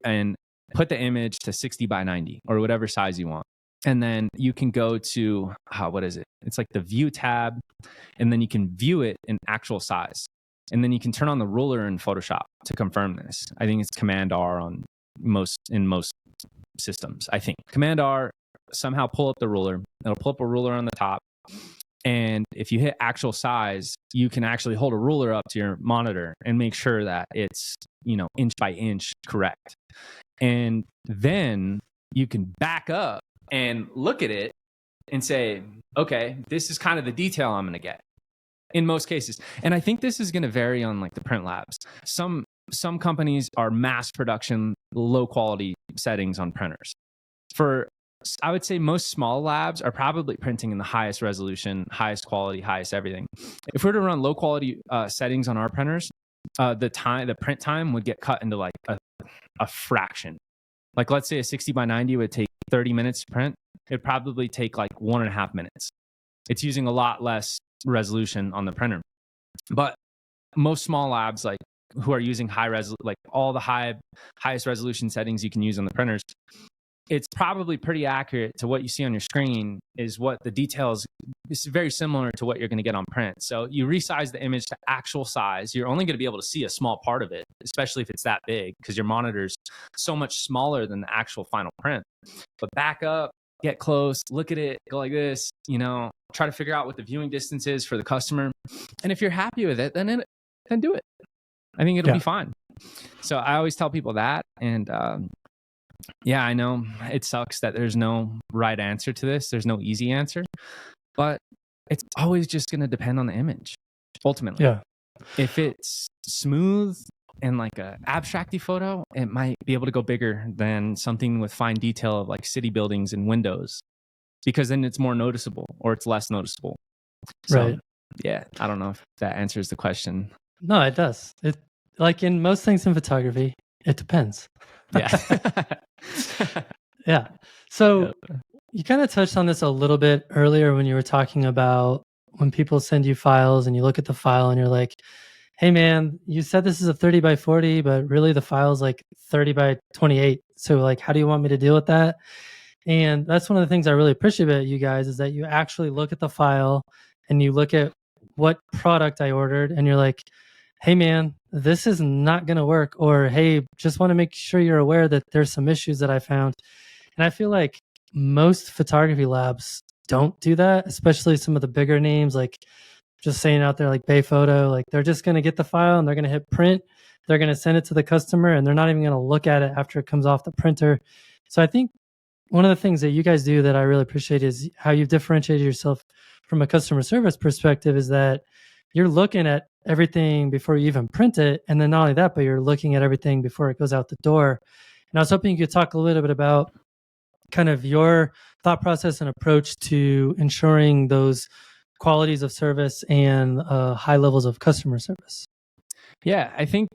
and put the image to 60 by 90 or whatever size you want. And then you can go to, what is it? It's like the view tab, and then you can view it in actual size. And then you can turn on the ruler in Photoshop to confirm this. I think it's Command R in most systems. I think Command R, somehow pull up the ruler. It'll pull up a ruler on the top. And if you hit actual size, you can actually hold a ruler up to your monitor and make sure that it's, inch by inch correct. And then you can back up and look at it and say, okay, this is kind of the detail I'm going to get in most cases. And I think this is going to vary on, like, the print labs. Some companies are mass production, low quality settings on printers. I would say most small labs are probably printing in the highest resolution, highest quality, highest everything. If we were to run low quality settings on our printers, the print time would get cut into like a fraction. Like, let's say a 60 by 90 would take 30 minutes to print. It'd probably take like 1.5 minutes. It's using a lot less resolution on the printer. But most small labs, like, who are using high res, like all the highest resolution settings you can use on the printers, it's probably pretty accurate to what you see on your screen is what the details is very similar to what you're going to get on print. So you resize the image to actual size. You're only going to be able to see a small part of it, especially if it's that big, because your monitor's so much smaller than the actual final print. But back up, get close, look at it, go like this, try to figure out what the viewing distance is for the customer. And if you're happy with it, then do it. I think it'll be fine. So I always tell people that. And yeah, I know it sucks that there's no right answer to this. There's no easy answer, but it's always just going to depend on the image ultimately. Yeah. If it's smooth and like a abstracty photo, it might be able to go bigger than something with fine detail of like city buildings and windows, because then it's more noticeable or it's less noticeable. So, right. Yeah, I don't know if that answers the question. No, it does. It, like in most things in photography, it depends. Yeah. Yeah. So you kind of touched on this a little bit earlier when you were talking about when people send you files and you look at the file and you're like, hey man, you said this is a 30 by 40, but really the file is like 30 by 28. So like, how do you want me to deal with that? And that's one of the things I really appreciate about you guys is that you actually look at the file and you look at what product I ordered and you're like, hey man, this is not going to work. Or, hey, just want to make sure you're aware that there's some issues that I found. And I feel like most photography labs don't do that, especially some of the bigger names, like just saying out there like Bay Photo, like they're just going to get the file and they're going to hit print. They're going to send it to the customer and they're not even going to look at it after it comes off the printer. So I think one of the things that you guys do that I really appreciate is how you've differentiated yourself from a customer service perspective is that you're looking at everything before you even print it. And then not only that, but you're looking at everything before it goes out the door. And I was hoping you could talk a little bit about kind of your thought process and approach to ensuring those qualities of service and high levels of customer service. Yeah, I think,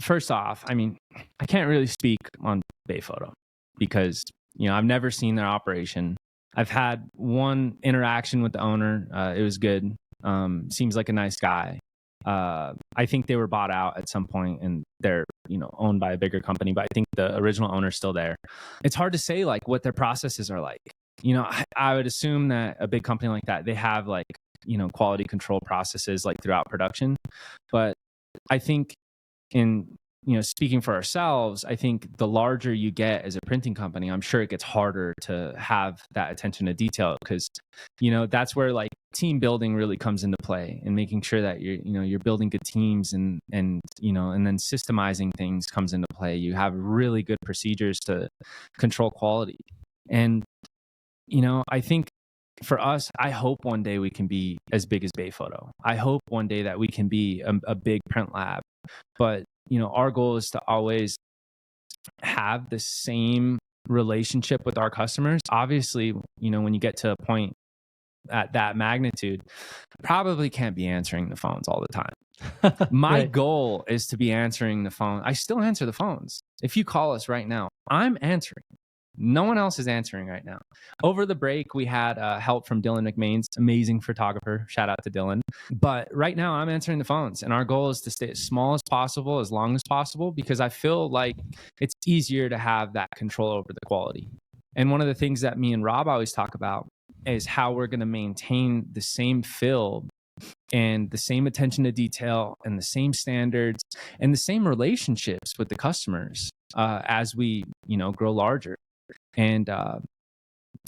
first off, I mean, I can't really speak on Bay Photo because, I've never seen their operation. I've had one interaction with the owner. It was good. Seems like a nice guy. I think they were bought out at some point and they're, owned by a bigger company, but I think the original owner's still there. It's hard to say like what their processes are like. I would assume that a big company like that, they have like, quality control processes like throughout production. But I think speaking for ourselves, I think the larger you get as a printing company, I'm sure it gets harder to have that attention to detail because, that's where like team building really comes into play and making sure that you're building good teams and then systemizing things comes into play. You have really good procedures to control quality. And, I think for us, I hope one day we can be as big as Bay Photo. I hope one day that we can be a big print lab. But, our goal is to always have the same relationship with our customers. Obviously, when you get to a point at that magnitude, probably can't be answering the phones all the time. My goal is to be answering the phone. I still answer the phones. If you call us right now, I'm answering. No one else is answering right now. Over the break, we had help from Dylan McMain's amazing photographer. Shout out to Dylan. But right now, I'm answering the phones. And our goal is to stay as small as possible, as long as possible, because I feel like it's easier to have that control over the quality. And one of the things that me and Rob always talk about is how we're going to maintain the same feel and the same attention to detail and the same standards and the same relationships with the customers as we, grow larger. And I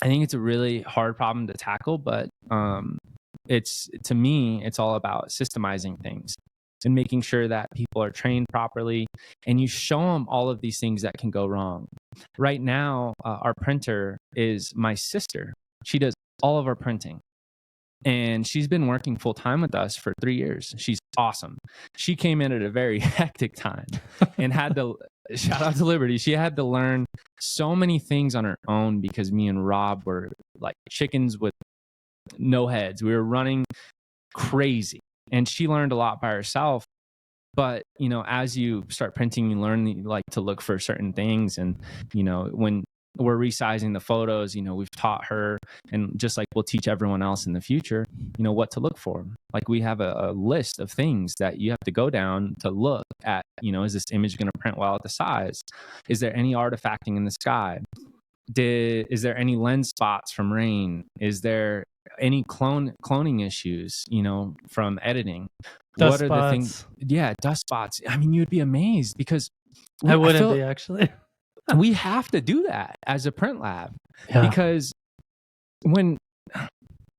think it's a really hard problem to tackle, but to me, it's all about systemizing things and making sure that people are trained properly and you show them all of these things that can go wrong. Right now, our printer is my sister. She does all of our printing. And she's been working full time with us for 3 years. She's awesome. She came in at a very hectic time and had to, shout out to Liberty, she had to learn so many things on her own because me and Rob were like chickens with no heads. We were running crazy. And she learned a lot by herself. But, as you start printing, you learn like to look for certain things. And, when we're resizing the photos, we've taught her, and just like we'll teach everyone else in the future, what to look for. Like we have a list of things that you have to go down to look at, is this image going to print well at the size? Is there any artifacting in the sky? is there any lens spots from rain? Is there any cloning issues, from editing? Dust What are the things? spots. Yeah, dust spots. I mean, you'd be amazed because I I wouldn't feel be actually. we have to do that as a print lab Yeah. because when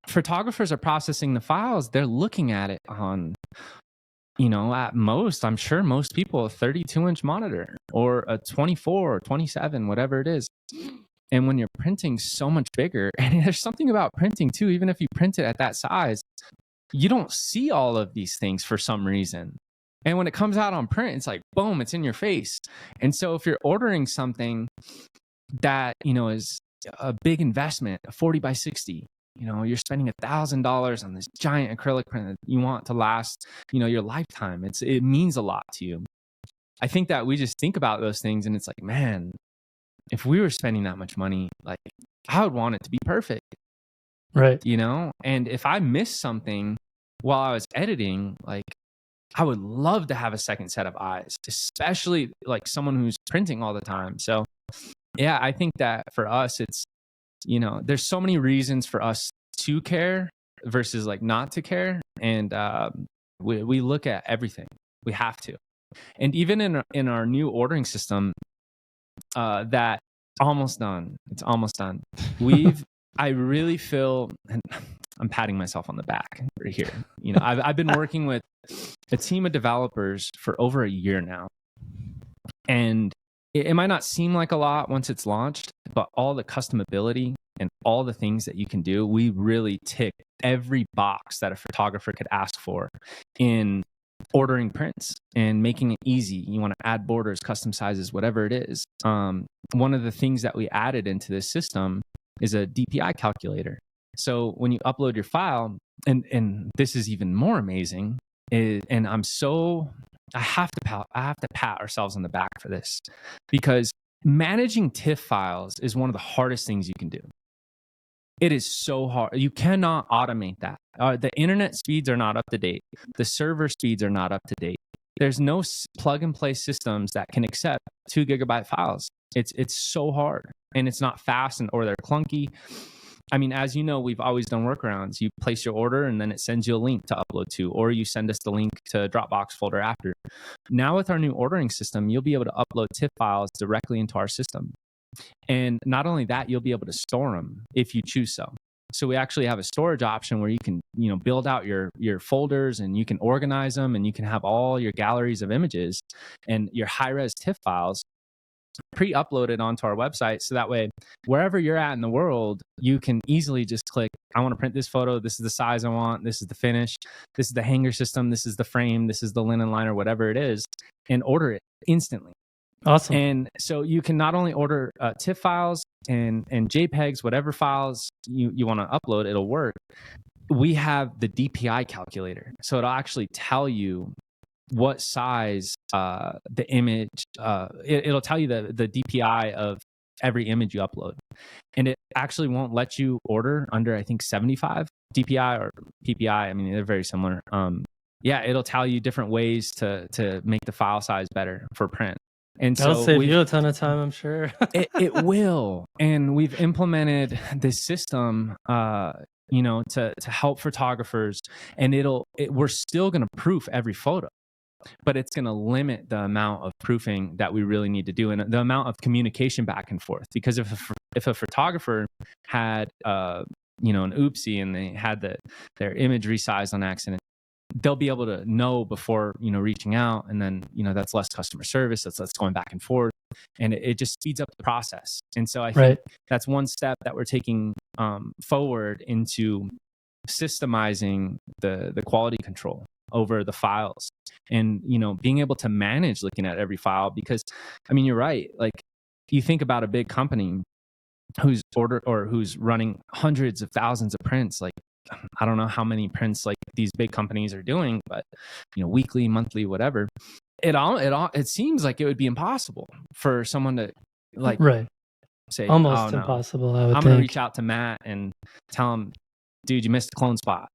photographers are processing the files, they're looking at it on, at most, I'm sure most people, a 32-inch monitor or a 24 or 27, whatever it is. And when you're printing so much bigger, and there's something about printing too, even if you print it at that size, you don't see all of these things for some reason. And when it comes out on print, it's like, boom, it's in your face. And so if you're ordering something that, is a big investment, a 40 by 60, you're spending $1,000 on this giant acrylic print that you want to last, your lifetime. It means a lot to you. I think that we just think about those things and it's like, man, if we were spending that much money, like I would want it to be perfect. Right. And if I missed something while I was editing, like I would love to have a second set of eyes, especially like someone who's printing all the time. So yeah, I think that for us, it's, there's so many reasons for us to care versus like not to care. And we look at everything. We have to. And even in our new ordering system, that almost done. It's almost done. I really feel, and I'm patting myself on the back right here. I've been working with a team of developers for over a year now. And it might not seem like a lot once it's launched, but all the customability and all the things that you can do, we really tick every box that a photographer could ask for in ordering prints and making it easy. You want to add borders, custom sizes, whatever it is. One of the things that we added into this system is a DPI calculator. So when you upload your file, and this is even more amazing, and I have to pat ourselves on the back for this, because managing TIFF files is one of the hardest things you can do. It is so hard. You cannot automate that. The internet speeds are not up to date. The server speeds are not up to date. There's no plug and play systems that can accept 2 gigabyte files. It's so hard, and it's not fast, or they're clunky. I mean, as you know, we've always done workarounds. You place your order and then it sends you a link to upload to, or you send us the link to Dropbox folder after. Now with our new ordering system, you'll be able to upload TIFF files directly into our system. And not only that, you'll be able to store them if you choose so. So we actually have a storage option where you can, build out your folders and you can organize them and you can have all your galleries of images and your high-res TIFF files pre-uploaded onto our website. So that way, wherever you're at in the world, you can easily just click, I want to print this photo. This is the size I want. This is the finish. This is the hanger system. This is the frame. This is the linen liner, whatever it is, and order it instantly. Awesome. And so you can not only order TIFF files and JPEGs, whatever files you want to upload, it'll work. We have the DPI calculator. So it'll actually tell you what size the image, it'll tell you the DPI of every image you upload. And it actually won't let you order under, I think, 75 DPI or PPI. I mean, they're very similar. It'll tell you different ways to make the file size better for print. And so that'll save you a ton of time, I'm sure. it will. And we've implemented this system, to help photographers, and we're still going to proof every photo, but it's going to limit the amount of proofing that we really need to do and the amount of communication back and forth. Because if a photographer had, an oopsie and they had their image resized on accident, they'll be able to know before, reaching out. And then, that's less customer service. That's less going back and forth. And it just speeds up the process. And so I think that's one step that we're taking forward into systemizing the quality control over the files and, being able to manage looking at every file. Because, I mean, you're right. Like, you think about a big company who's running hundreds of thousands of prints. Like, I don't know how many prints like these big companies are doing, but weekly, monthly, whatever. It seems like it would be impossible for someone to say almost no. impossible. I would I'm think. Gonna reach out to Matt and tell him, dude, you missed a clone spot.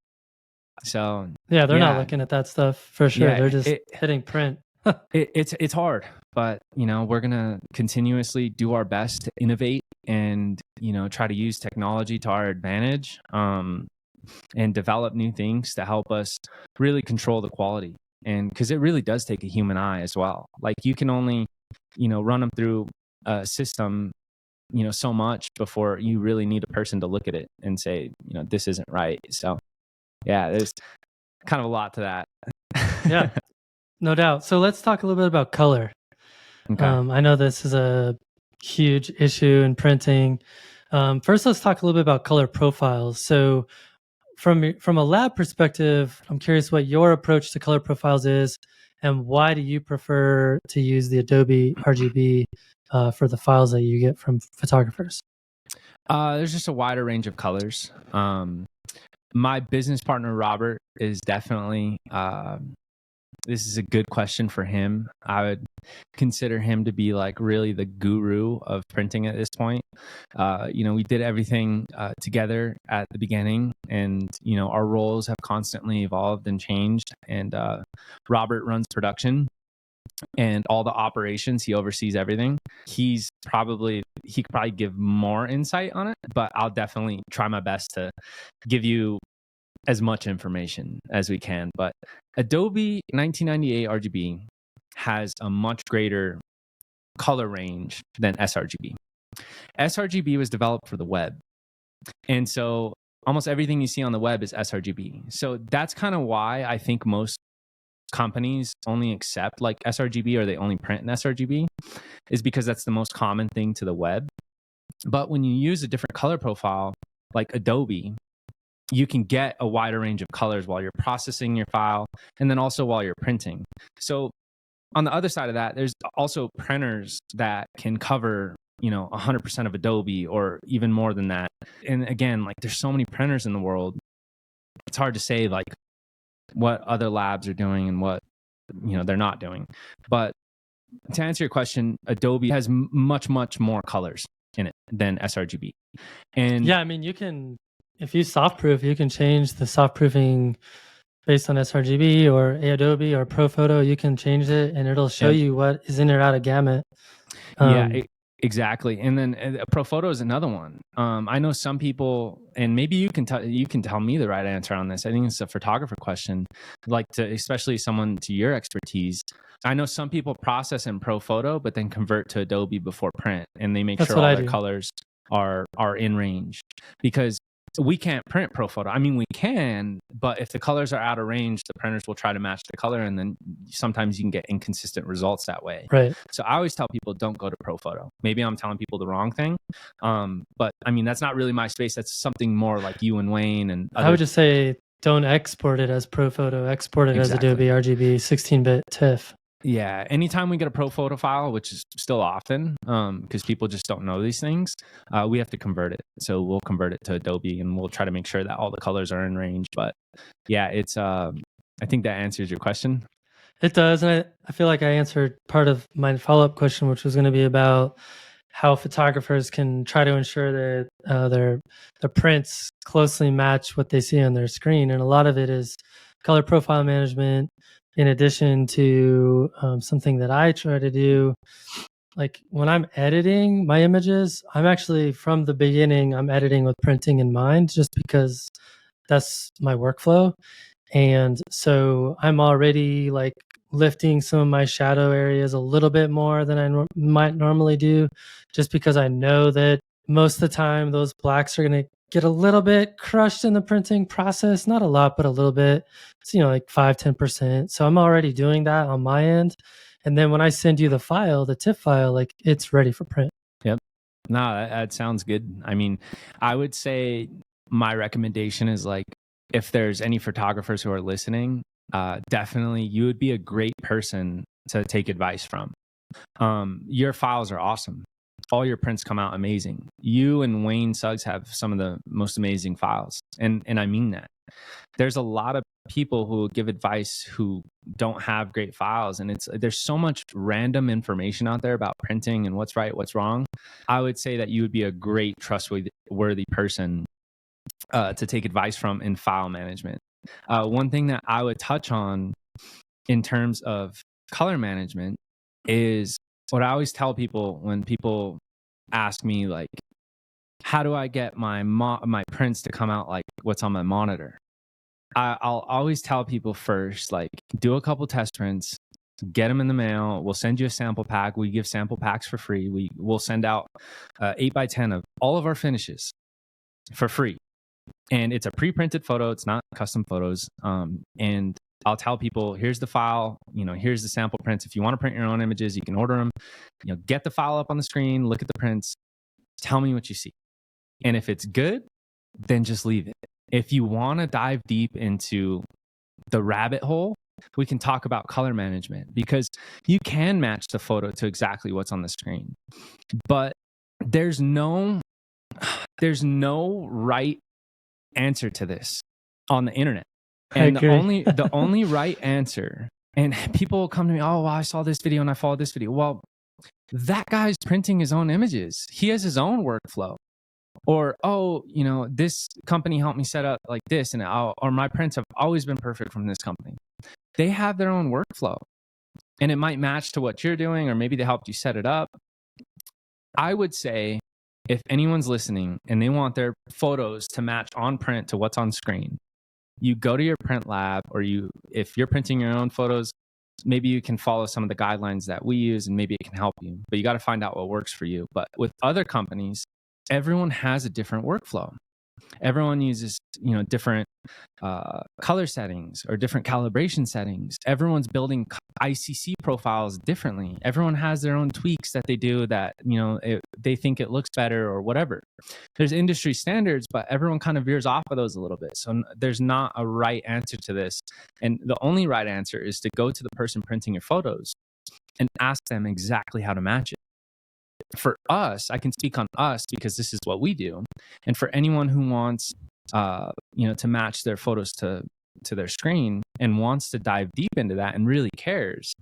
So they're not looking at that stuff for sure. Yeah, they're just hitting print. It's hard, but we're gonna continuously do our best to innovate and try to use technology to our advantage, and develop new things to help us really control the quality. And because it really does take a human eye as well. Like you can only run them through a system so much before you really need a person to look at it and say this isn't right. So yeah, there's kind of a lot to that. Yeah, no doubt. So let's talk a little bit about color. Okay. I know this is a huge issue in printing. First, let's talk a little bit about color profiles. So, from a lab perspective, I'm curious what your approach to color profiles is, and why do you prefer to use the Adobe RGB for the files that you get from photographers? There's just a wider range of colors. My business partner Robert is definitely this is a good question for him. I would consider him to be like really the guru of printing at this point. We did everything together at the beginning, and our roles have constantly evolved and changed. And Robert runs production and all the operations. He oversees everything. He could probably give more insight on it, but I'll definitely try my best to give you as much information as we can. But Adobe 1998 RGB has a much greater color range than sRGB. sRGB was developed for the web. And so almost everything you see on the web is sRGB. So that's kind of why I think most companies only accept like sRGB, or they only print in sRGB, is because that's the most common thing to the web. But when you use a different color profile like Adobe, you can get a wider range of colors while you're processing your file, and then also while you're printing. So on the other side of that, there's also printers that can cover 100% of Adobe or even more than that. And again, like there's so many printers in the world, it's hard to say like what other labs are doing and what they're not doing. But to answer your question, Adobe has much more colors in it than sRGB. And yeah, I mean, you can, if you soft proof, you can change the soft proofing based on sRGB or Adobe or ProPhoto. You can change it and it'll show you what is in or out of gamut. Exactly. And then ProPhoto is another one. I know some people, and maybe you can tell me the right answer on this. I think it's a photographer question, especially someone to your expertise. I know some people process in ProPhoto, but then convert to Adobe before print, and they make sure all their colors are in range, because we can't print ProPhoto. I mean, we can, but if the colors are out of range, the printers will try to match the color, and then sometimes you can get inconsistent results that way. Right. So I always tell people, don't go to ProPhoto. Maybe I'm telling people the wrong thing, but I mean, that's not really my space. That's something more like you and Wayne and others. I would just say don't export it as ProPhoto. Export it as Adobe RGB 16-bit TIFF. Yeah, anytime we get a ProPhoto file, which is still often, because people just don't know these things, we have to convert it. So we'll convert it to Adobe, and we'll try to make sure that all the colors are in range. But yeah, it's I think that answers your question. It does, and I feel like I answered part of my follow-up question, which was going to be about how photographers can try to ensure that their prints closely match what they see on their screen. And a lot of it is color profile management, in addition to something that I try to do. Like when I'm editing my images, I'm actually, from the beginning, I'm editing with printing in mind, just because that's my workflow. And so I'm already like lifting some of my shadow areas a little bit more than I might normally do, just because I know that most of the time those blacks are going to get a little bit crushed in the printing process. Not a lot, but a little bit. It's, like 5-10%. So I'm already doing that on my end. And then when I send you the file, the TIFF file, like it's ready for print. Yep. No, that sounds good. I mean, I would say my recommendation is like, if there's any photographers who are listening, definitely you would be a great person to take advice from. Your files are awesome. All your prints come out amazing. You and Wayne Suggs have some of the most amazing files. And I mean that. There's a lot of people who give advice who don't have great files. And there's so much random information out there about printing and what's right, what's wrong. I would say that you would be a great, trustworthy person to take advice from in file management. One thing that I would touch on in terms of color management is what I always tell people when people ask me, like, how do I get my prints to come out like what's on my monitor? I'll always tell people first, like, do a couple test prints, get them in the mail. We'll send you a sample pack. We give sample packs for free. We'll send out 8x10 of all of our finishes for free. And it's a pre-printed photo. It's not custom photos. And I'll tell people, here's the file, here's the sample prints. If you want to print your own images, you can order them, get the file up on the screen, look at the prints, tell me what you see. And if it's good, then just leave it. If you want to dive deep into the rabbit hole, we can talk about color management, because you can match the photo to exactly what's on the screen. But there's no right answer to this on the internet. And the only right answer, and people will come to me, oh, well, I saw this video and I followed this video. Well, that guy's printing his own images. He has his own workflow. Or, oh, this company helped me set up like this, and or my prints have always been perfect from this company. They have their own workflow, and it might match to what you're doing, or maybe they helped you set it up. I would say, if anyone's listening and they want their photos to match on print to what's on screen, you go to your print lab, or if you're printing your own photos, maybe you can follow some of the guidelines that we use, and maybe it can help you. But you got to find out what works for you. But with other companies, everyone has a different workflow. Everyone uses, different color settings or different calibration settings. Everyone's building ICC profiles differently. Everyone has their own tweaks that they do that, they think it looks better or whatever. There's industry standards, but everyone kind of veers off of those a little bit. So there's not a right answer to this. And the only right answer is to go to the person printing your photos and ask them exactly how to match it. For us, I can speak on us because this is what we do. And for anyone who wants, to match their photos to their screen and wants to dive deep into that and really cares,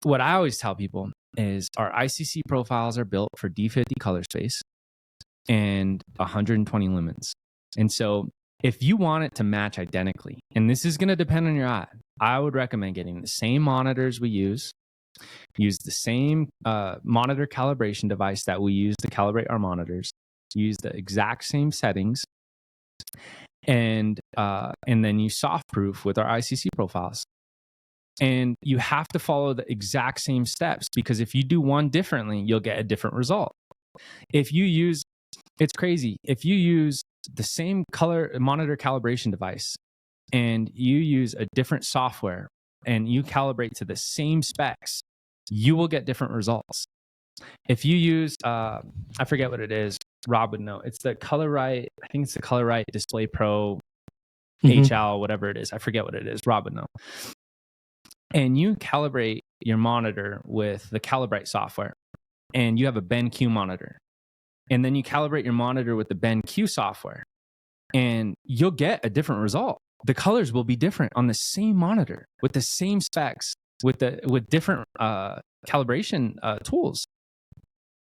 what I always tell people is our ICC profiles are built for D50 color space and 120 lumens. And so if you want it to match identically, and this is going to depend on your eye, I would recommend getting the same monitors we use the same monitor calibration device that we use to calibrate our monitors, use the exact same settings, and then you soft-proof with our ICC profiles. And you have to follow the exact same steps, because if you do one differently, you'll get a different result. It's crazy. If you use the same color monitor calibration device and you use a different software and you calibrate to the same specs, you will get different results. If you use, I forget what it is, Rob would know. It's the ColorRight, I think it's the ColorRight Display Pro HL, whatever it is. I forget what it is. Rob would know. And you calibrate your monitor with the Calibrite software, and you have a BenQ monitor. And then you calibrate your monitor with the BenQ software, and you'll get a different result. The colors will be different on the same monitor with the same specs, with different calibration tools.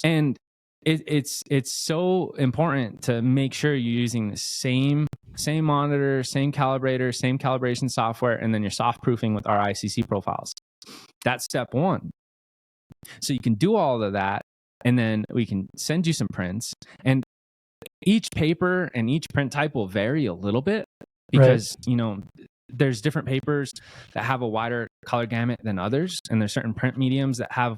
And it's so important to make sure you're using the same monitor, same calibrator, same calibration software, and then you're soft proofing with our ICC profiles. That's step one. So you can do all of that, and then we can send you some prints. And each paper and each print type will vary a little bit, because there's different papers that have a wider color gamut than others, and there's certain print mediums that have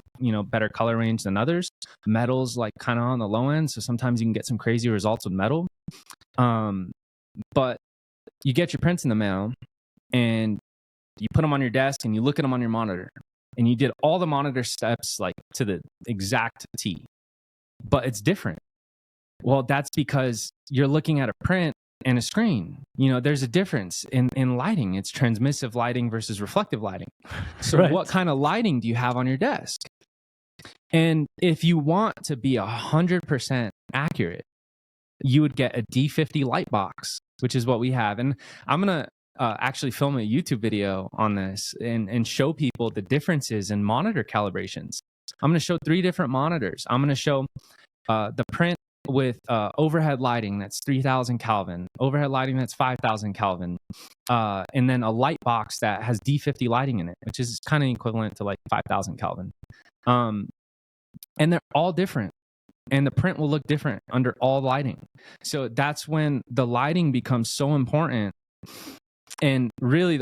better color range than others. Metal's like kind of on the low end, so sometimes you can get some crazy results with metal. But you get your prints in the mail, and you put them on your desk, and you look at them on your monitor, and you did all the monitor steps like to the exact T, but it's different. Well, that's because you're looking at a print and a screen. There's a difference in lighting. It's transmissive lighting versus reflective lighting. So What kind of lighting do you have on your desk? And if you want to be 100% accurate, you would get a D50 light box, which is what we have. And I'm going to actually film a YouTube video on this and show people the differences in monitor calibrations. I'm going to show 3 different monitors. I'm going to show the print with overhead lighting that's 3,000 Kelvin, overhead lighting that's 5,000 Kelvin, and then a light box that has D50 lighting in it, which is kind of equivalent to like 5,000 Kelvin. And they're all different. And the print will look different under all lighting. So that's when the lighting becomes so important. And really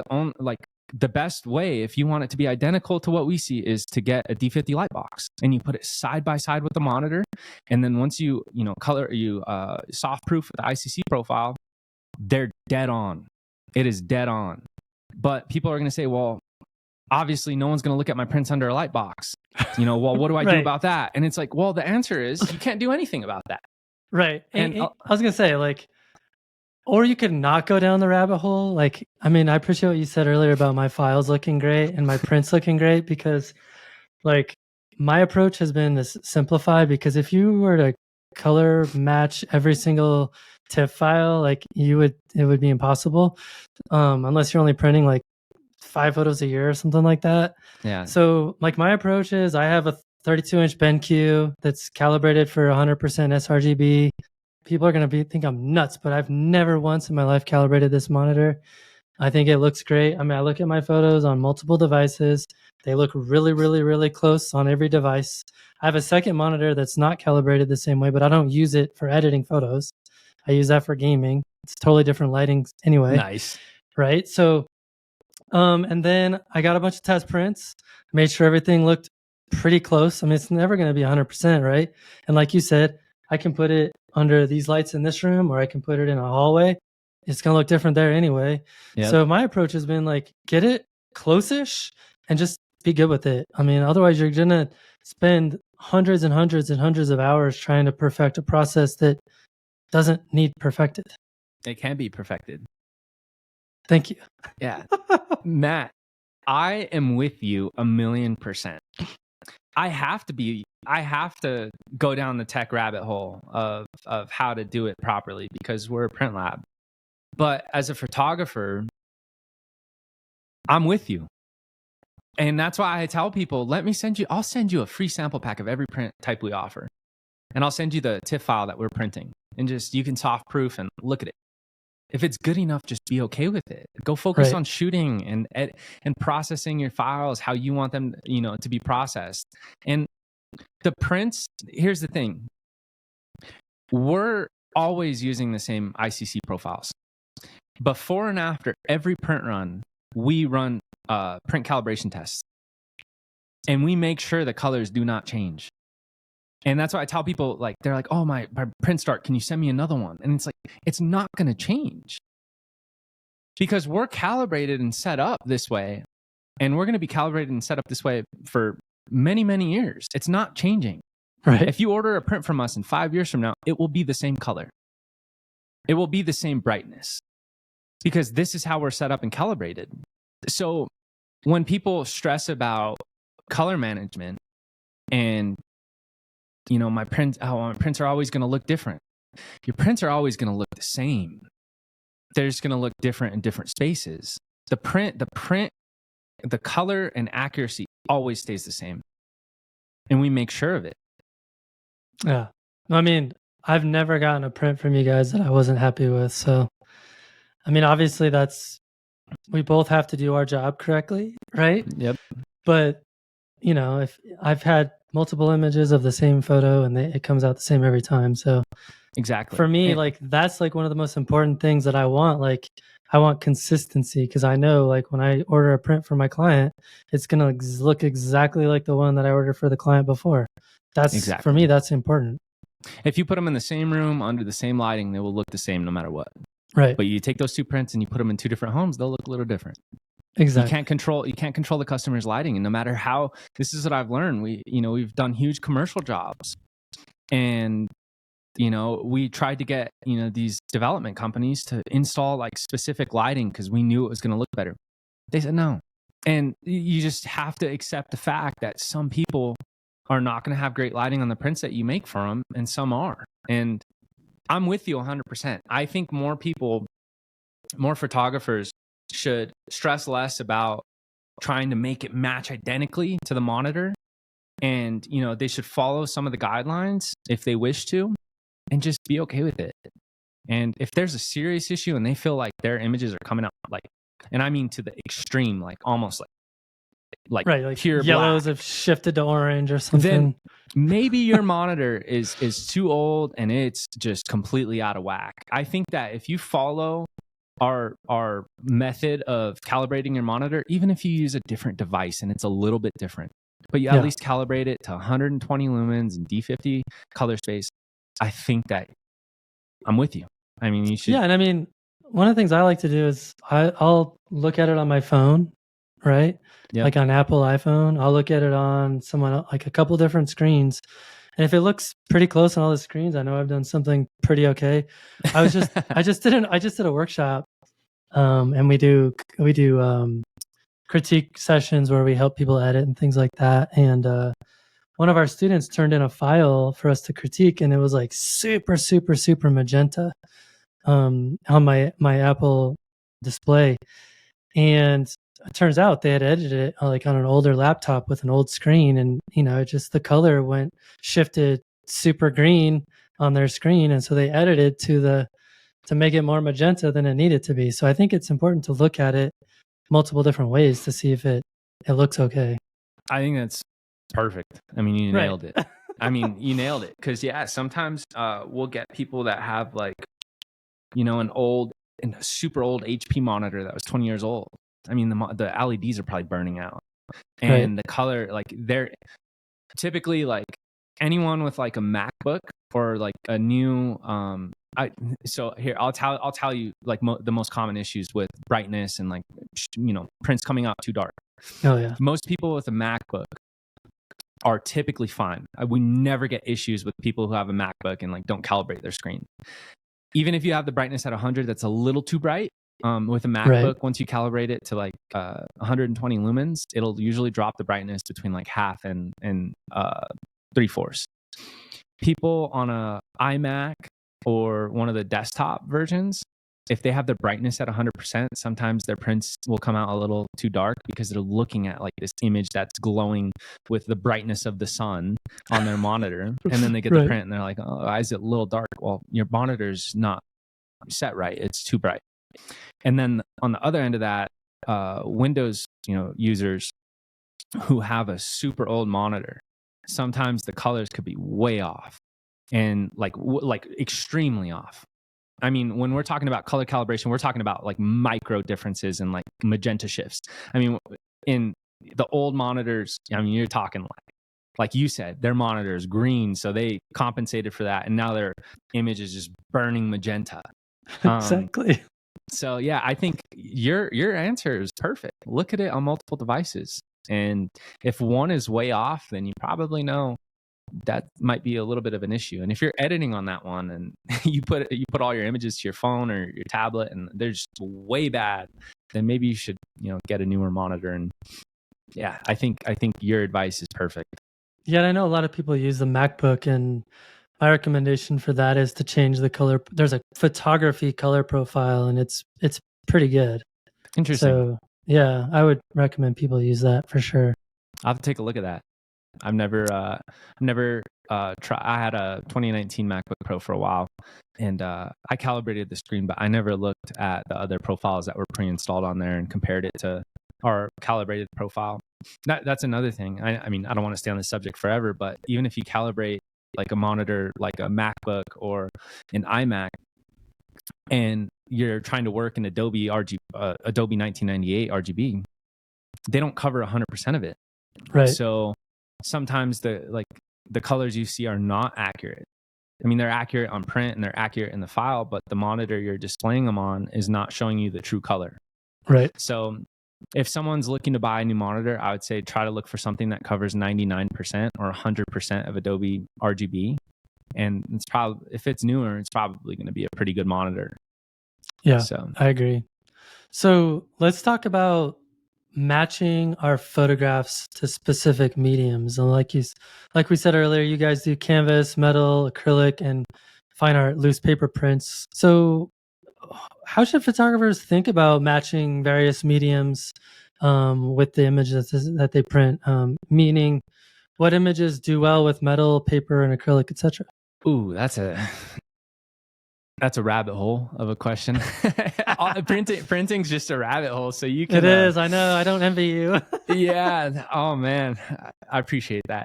the best way, if you want it to be identical to what we see, is to get a D50 light box and you put it side by side with the monitor. And then once you soft proof the ICC profile, they're dead on. It is dead on. But people are going to say, well, obviously no one's going to look at my prints under a light box. Well, what do I do about that? And it's like, well, the answer is you can't do anything about that. Right. And I was going to say, like, or you could not go down the rabbit hole. Like, I mean, I appreciate what you said earlier about my files looking great and my prints looking great, because like my approach has been to simplify, because if you were to color match every single TIFF file, like it would be impossible, unless you're only printing like 5 photos a year or something like that. Yeah. So like my approach is I have a 32-inch BenQ that's calibrated for 100% sRGB. People are going to think I'm nuts, but I've never once in my life calibrated this monitor. I think it looks great. I mean, I look at my photos on multiple devices. They look really, really, really close on every device. I have a second monitor that's not calibrated the same way, but I don't use it for editing photos. I use that for gaming. It's totally different lighting anyway. Nice. Right? So, and then I got a bunch of test prints, made sure everything looked pretty close. I mean, it's never going to be 100%, right? And like you said, I can put it under these lights in this room, or I can put it in a hallway. It's going to look different there anyway. Yep. So my approach has been like, get it close-ish and just be good with it. I mean, otherwise you're going to spend hundreds and hundreds and hundreds of hours trying to perfect a process that doesn't need perfected. It can be perfected. Thank you. Yeah. Matt, I am with you 1,000,000%. I have to go down the tech rabbit hole of how to do it properly, because we're a print lab. But as a photographer, I'm with you. And that's why I tell people, I'll send you a free sample pack of every print type we offer. And I'll send you the TIFF file that we're printing. And you can soft proof and look at it. If it's good enough, just be okay with it. Go focus on shooting and processing your files how you want them, to be processed. And the prints, here's the thing. We're always using the same ICC profiles. Before and after every print run, we run print calibration tests. And we make sure the colors do not change. And that's why I tell people, like, they're like, oh, my print start, can you send me another one? And it's like, it's not going to change, because we're calibrated and set up this way. And we're going to be calibrated and set up this way for many, many years. It's not changing. Right. If you order a print from us in 5 years from now, it will be the same color. It will be the same brightness, because this is how we're set up and calibrated. So when people stress about color management and my prints are always going to look different. Your prints are always going to look the same. They're just going to look different in different spaces. The print, the color and accuracy always stays the same. And we make sure of it. Yeah. I mean, I've never gotten a print from you guys that I wasn't happy with. So, I mean, obviously we both have to do our job correctly, right? Yep. But, if I've had multiple images of the same photo and it comes out the same every time. So exactly, for me, that's like one of the most important things that I want. Like, I want consistency, because I know, like, when I order a print for my client, it's going to look exactly like the one that I ordered for the client before. For me, that's important. If you put them in the same room under the same lighting, they will look the same no matter what. Right. But you take those two prints and you put them in two different homes, they'll look a little different. Exactly. You can't control the customer's lighting. And no matter how, this is what I've learned. We've done huge commercial jobs, and we tried to get these development companies to install like specific lighting because we knew it was going to look better. They said no. And you just have to accept the fact that some people are not going to have great lighting on the prints that you make for them, and some are. And I'm with you 100%. I think more photographers should stress less about trying to make it match identically to the monitor. And, they should follow some of the guidelines if they wish to. and just be okay with it. And if there's a serious issue and they feel like their images are coming out like, and I mean to the extreme, like almost right, like pure yellows black, have shifted to orange or something, then maybe your monitor is too old and it's just completely out of whack. I think that if you follow our method of calibrating your monitor, even if you use a different device and it's a little bit different, but you at least calibrate it to 120 lumens and D50 color space, I think that I'm with you. I mean, you should. Yeah, and I mean, one of the things I like to do is I'll look at it on my phone, right? Yep. Like on Apple iPhone, I'll look at it on like a couple different screens, and if it looks pretty close on all the screens, I know I've done something pretty okay. I just did a workshop, and we do critique sessions where we help people edit and things like that, and one of our students turned in a file for us to critique, and it was like super magenta on my Apple display, and it turns out they had edited it like on an older laptop with an old screen, and just the color shifted super green on their screen, and so they edited to make it more magenta than it needed to be. So I think it's important to look at it multiple different ways to see if it looks okay. I think that's perfect. I mean, you nailed it. I mean, you nailed it. Because sometimes we'll get people that have like, a super old HP monitor that was 20 years old. I mean, the LEDs are probably burning out, and the color, like, they're typically like anyone with like a MacBook or like a new. So here I'll tell you like the most common issues with brightness and like prints coming out too dark. Oh yeah. Most people with a MacBook are typically fine. We never get issues with people who have a MacBook and like don't calibrate their screen. Even if you have the brightness at 100, that's a little too bright. With a MacBook, once you calibrate it to like 120 lumens, it'll usually drop the brightness between like half and 3/4. People on a iMac or one of the desktop versions, if they have the brightness at 100%, sometimes their prints will come out a little too dark because they're looking at like this image that's glowing with the brightness of the sun on their monitor. And then they get the print and they're like, oh, why is it a little dark? Well, your monitor's not set right. It's too bright. And then on the other end of that, Windows, users who have a super old monitor, sometimes the colors could be way off and like extremely off. I mean, when we're talking about color calibration, we're talking about like micro differences and like magenta shifts. I mean, in the old monitors, I mean, you're talking like you said, their monitor is green, so they compensated for that, and now their image is just burning magenta. Exactly. So yeah, I think your answer is perfect. Look at it on multiple devices, and if one is way off, then you probably know that might be a little bit of an issue. And if you're editing on that one and you put all your images to your phone or your tablet and they're just way bad, then maybe you should get a newer monitor. And yeah, I think your advice is perfect. Yeah, I know a lot of people use the MacBook, and my recommendation for that is to change the color. There's a photography color profile, and it's pretty good. Interesting. So yeah, I would recommend people use that for sure. I'll have to take a look at that. I've never tried. I had a 2019 MacBook Pro for a while, and I calibrated the screen, but I never looked at the other profiles that were pre-installed on there and compared it to our calibrated profile. That's another thing. I mean, I don't want to stay on this subject forever, but even if you calibrate like a monitor, like a MacBook or an iMac, and you're trying to work in Adobe 1998 RGB, they don't cover 100% of it. Right. So sometimes the colors you see are not accurate. I mean, they're accurate on print and they're accurate in the file, but the monitor you're displaying them on is not showing you the true color. Right. So if someone's looking to buy a new monitor, I would say try to look for something that covers 99% or 100% of Adobe RGB. And it's probably, if it's newer, it's probably going to be a pretty good monitor. Yeah, so I agree. So let's talk about matching our photographs to specific mediums. And like we said earlier, you guys do canvas, metal, acrylic, and fine art, loose paper prints. So how should photographers think about matching various mediums with the images that they print? Meaning, what images do well with metal, paper, and acrylic, etc.? Ooh, that's a rabbit hole of a question. Printing's just a rabbit hole, so you can. It is. I know. I don't envy you. Yeah. Oh man, I appreciate that.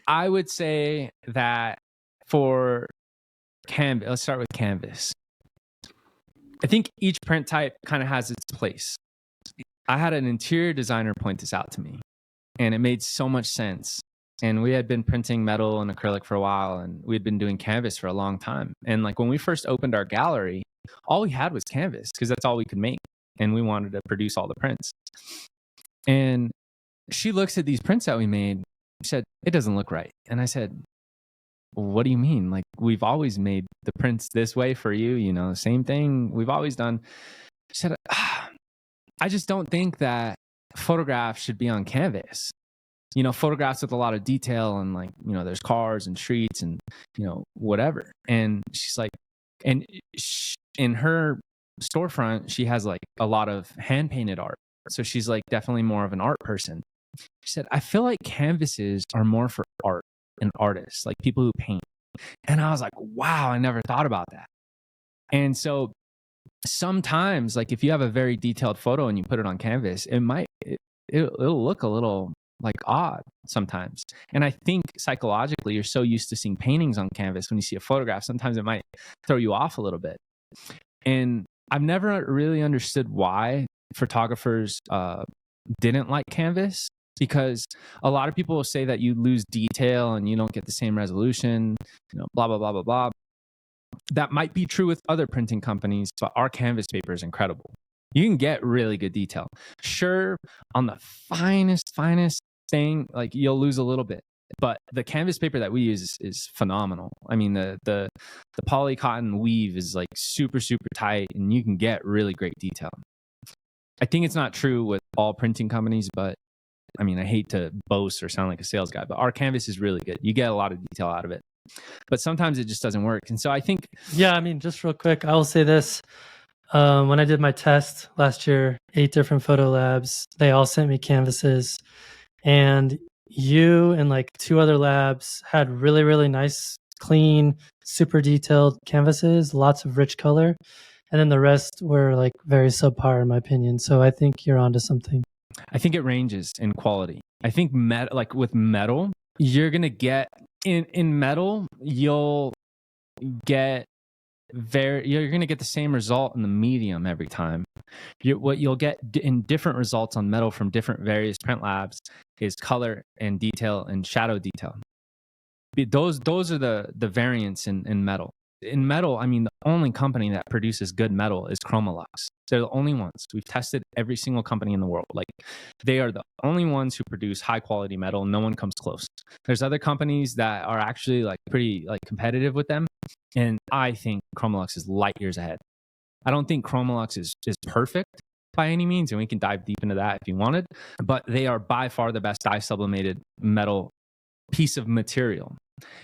I would say that for canvas, let's start with canvas. I think each print type kind of has its place. I had an interior designer point this out to me, and it made so much sense. And we had been printing metal and acrylic for a while, and we had been doing canvas for a long time. And like when we first opened our gallery, all we had was canvas because that's all we could make. And we wanted to produce all the prints. And she looks at these prints that we made, said, "It doesn't look right." And I said, "What do you mean? Like, we've always made the prints this way for you, same thing we've always done." She said, "I just don't think that photographs should be on canvas. Photographs with a lot of detail and like, there's cars and streets and, whatever." And she's like, and in her storefront, she has like a lot of hand painted art. So she's like definitely more of an art person. She said, "I feel like canvases are more for art and artists, like people who paint." And I was like, wow, I never thought about that. And so sometimes, like if you have a very detailed photo and you put it on canvas, it'll look a little like odd sometimes. And I think psychologically, you're so used to seeing paintings on canvas. When you see a photograph, sometimes it might throw you off a little bit. And I've never really understood why photographers didn't like canvas, because a lot of people will say that you lose detail and you don't get the same resolution, blah, blah, blah, blah, blah. That might be true with other printing companies, but our canvas paper is incredible. You can get really good detail. Sure, on the finest thing, like you'll lose a little bit, but the canvas paper that we use is phenomenal. I mean, the poly cotton weave is like super, super tight, and you can get really great detail. I think it's not true with all printing companies, but I mean, I hate to boast or sound like a sales guy, but our canvas is really good. You get a lot of detail out of it, but sometimes it just doesn't work. And so I think, Yeah, I mean, just real quick, I will say this. When I did my test last year, 8 different photo labs, they all sent me canvases, and you and like 2 other labs had really, really nice, clean, super detailed canvases, lots of rich color. And then the rest were like very subpar in my opinion. So I think you're onto something. I think it ranges in quality. I think like with metal, you're going to get in metal, you're going to get the same result in the medium every time. What you'll get in different results on metal from different various print labs is color and detail and shadow detail. Those are the variants in metal. In metal, I mean, the only company that produces good metal is Chromolux. They're the only ones. We've tested every single company in the world. Like, they are the only ones who produce high quality metal. No one comes close. There's other companies that are actually like pretty like competitive with them, and I think Chromolux is light years ahead. I don't think Chromolux is perfect by any means, and we can dive deep into that if you wanted, but they are by far the best dye sublimated metal piece of material.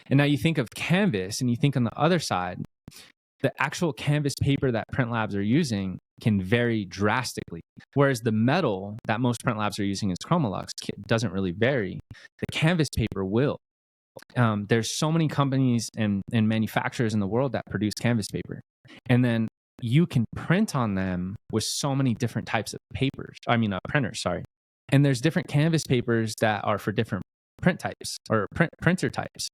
And now you think of canvas, and you think on the other side, the actual canvas paper that print labs are using can vary drastically. Whereas the metal that most print labs are using is Chromolux doesn't really vary. The canvas paper will. There's so many companies and manufacturers in the world that produce canvas paper. And then you can print on them with so many different types of printers, sorry. And there's different canvas papers that are for different print types or printer types.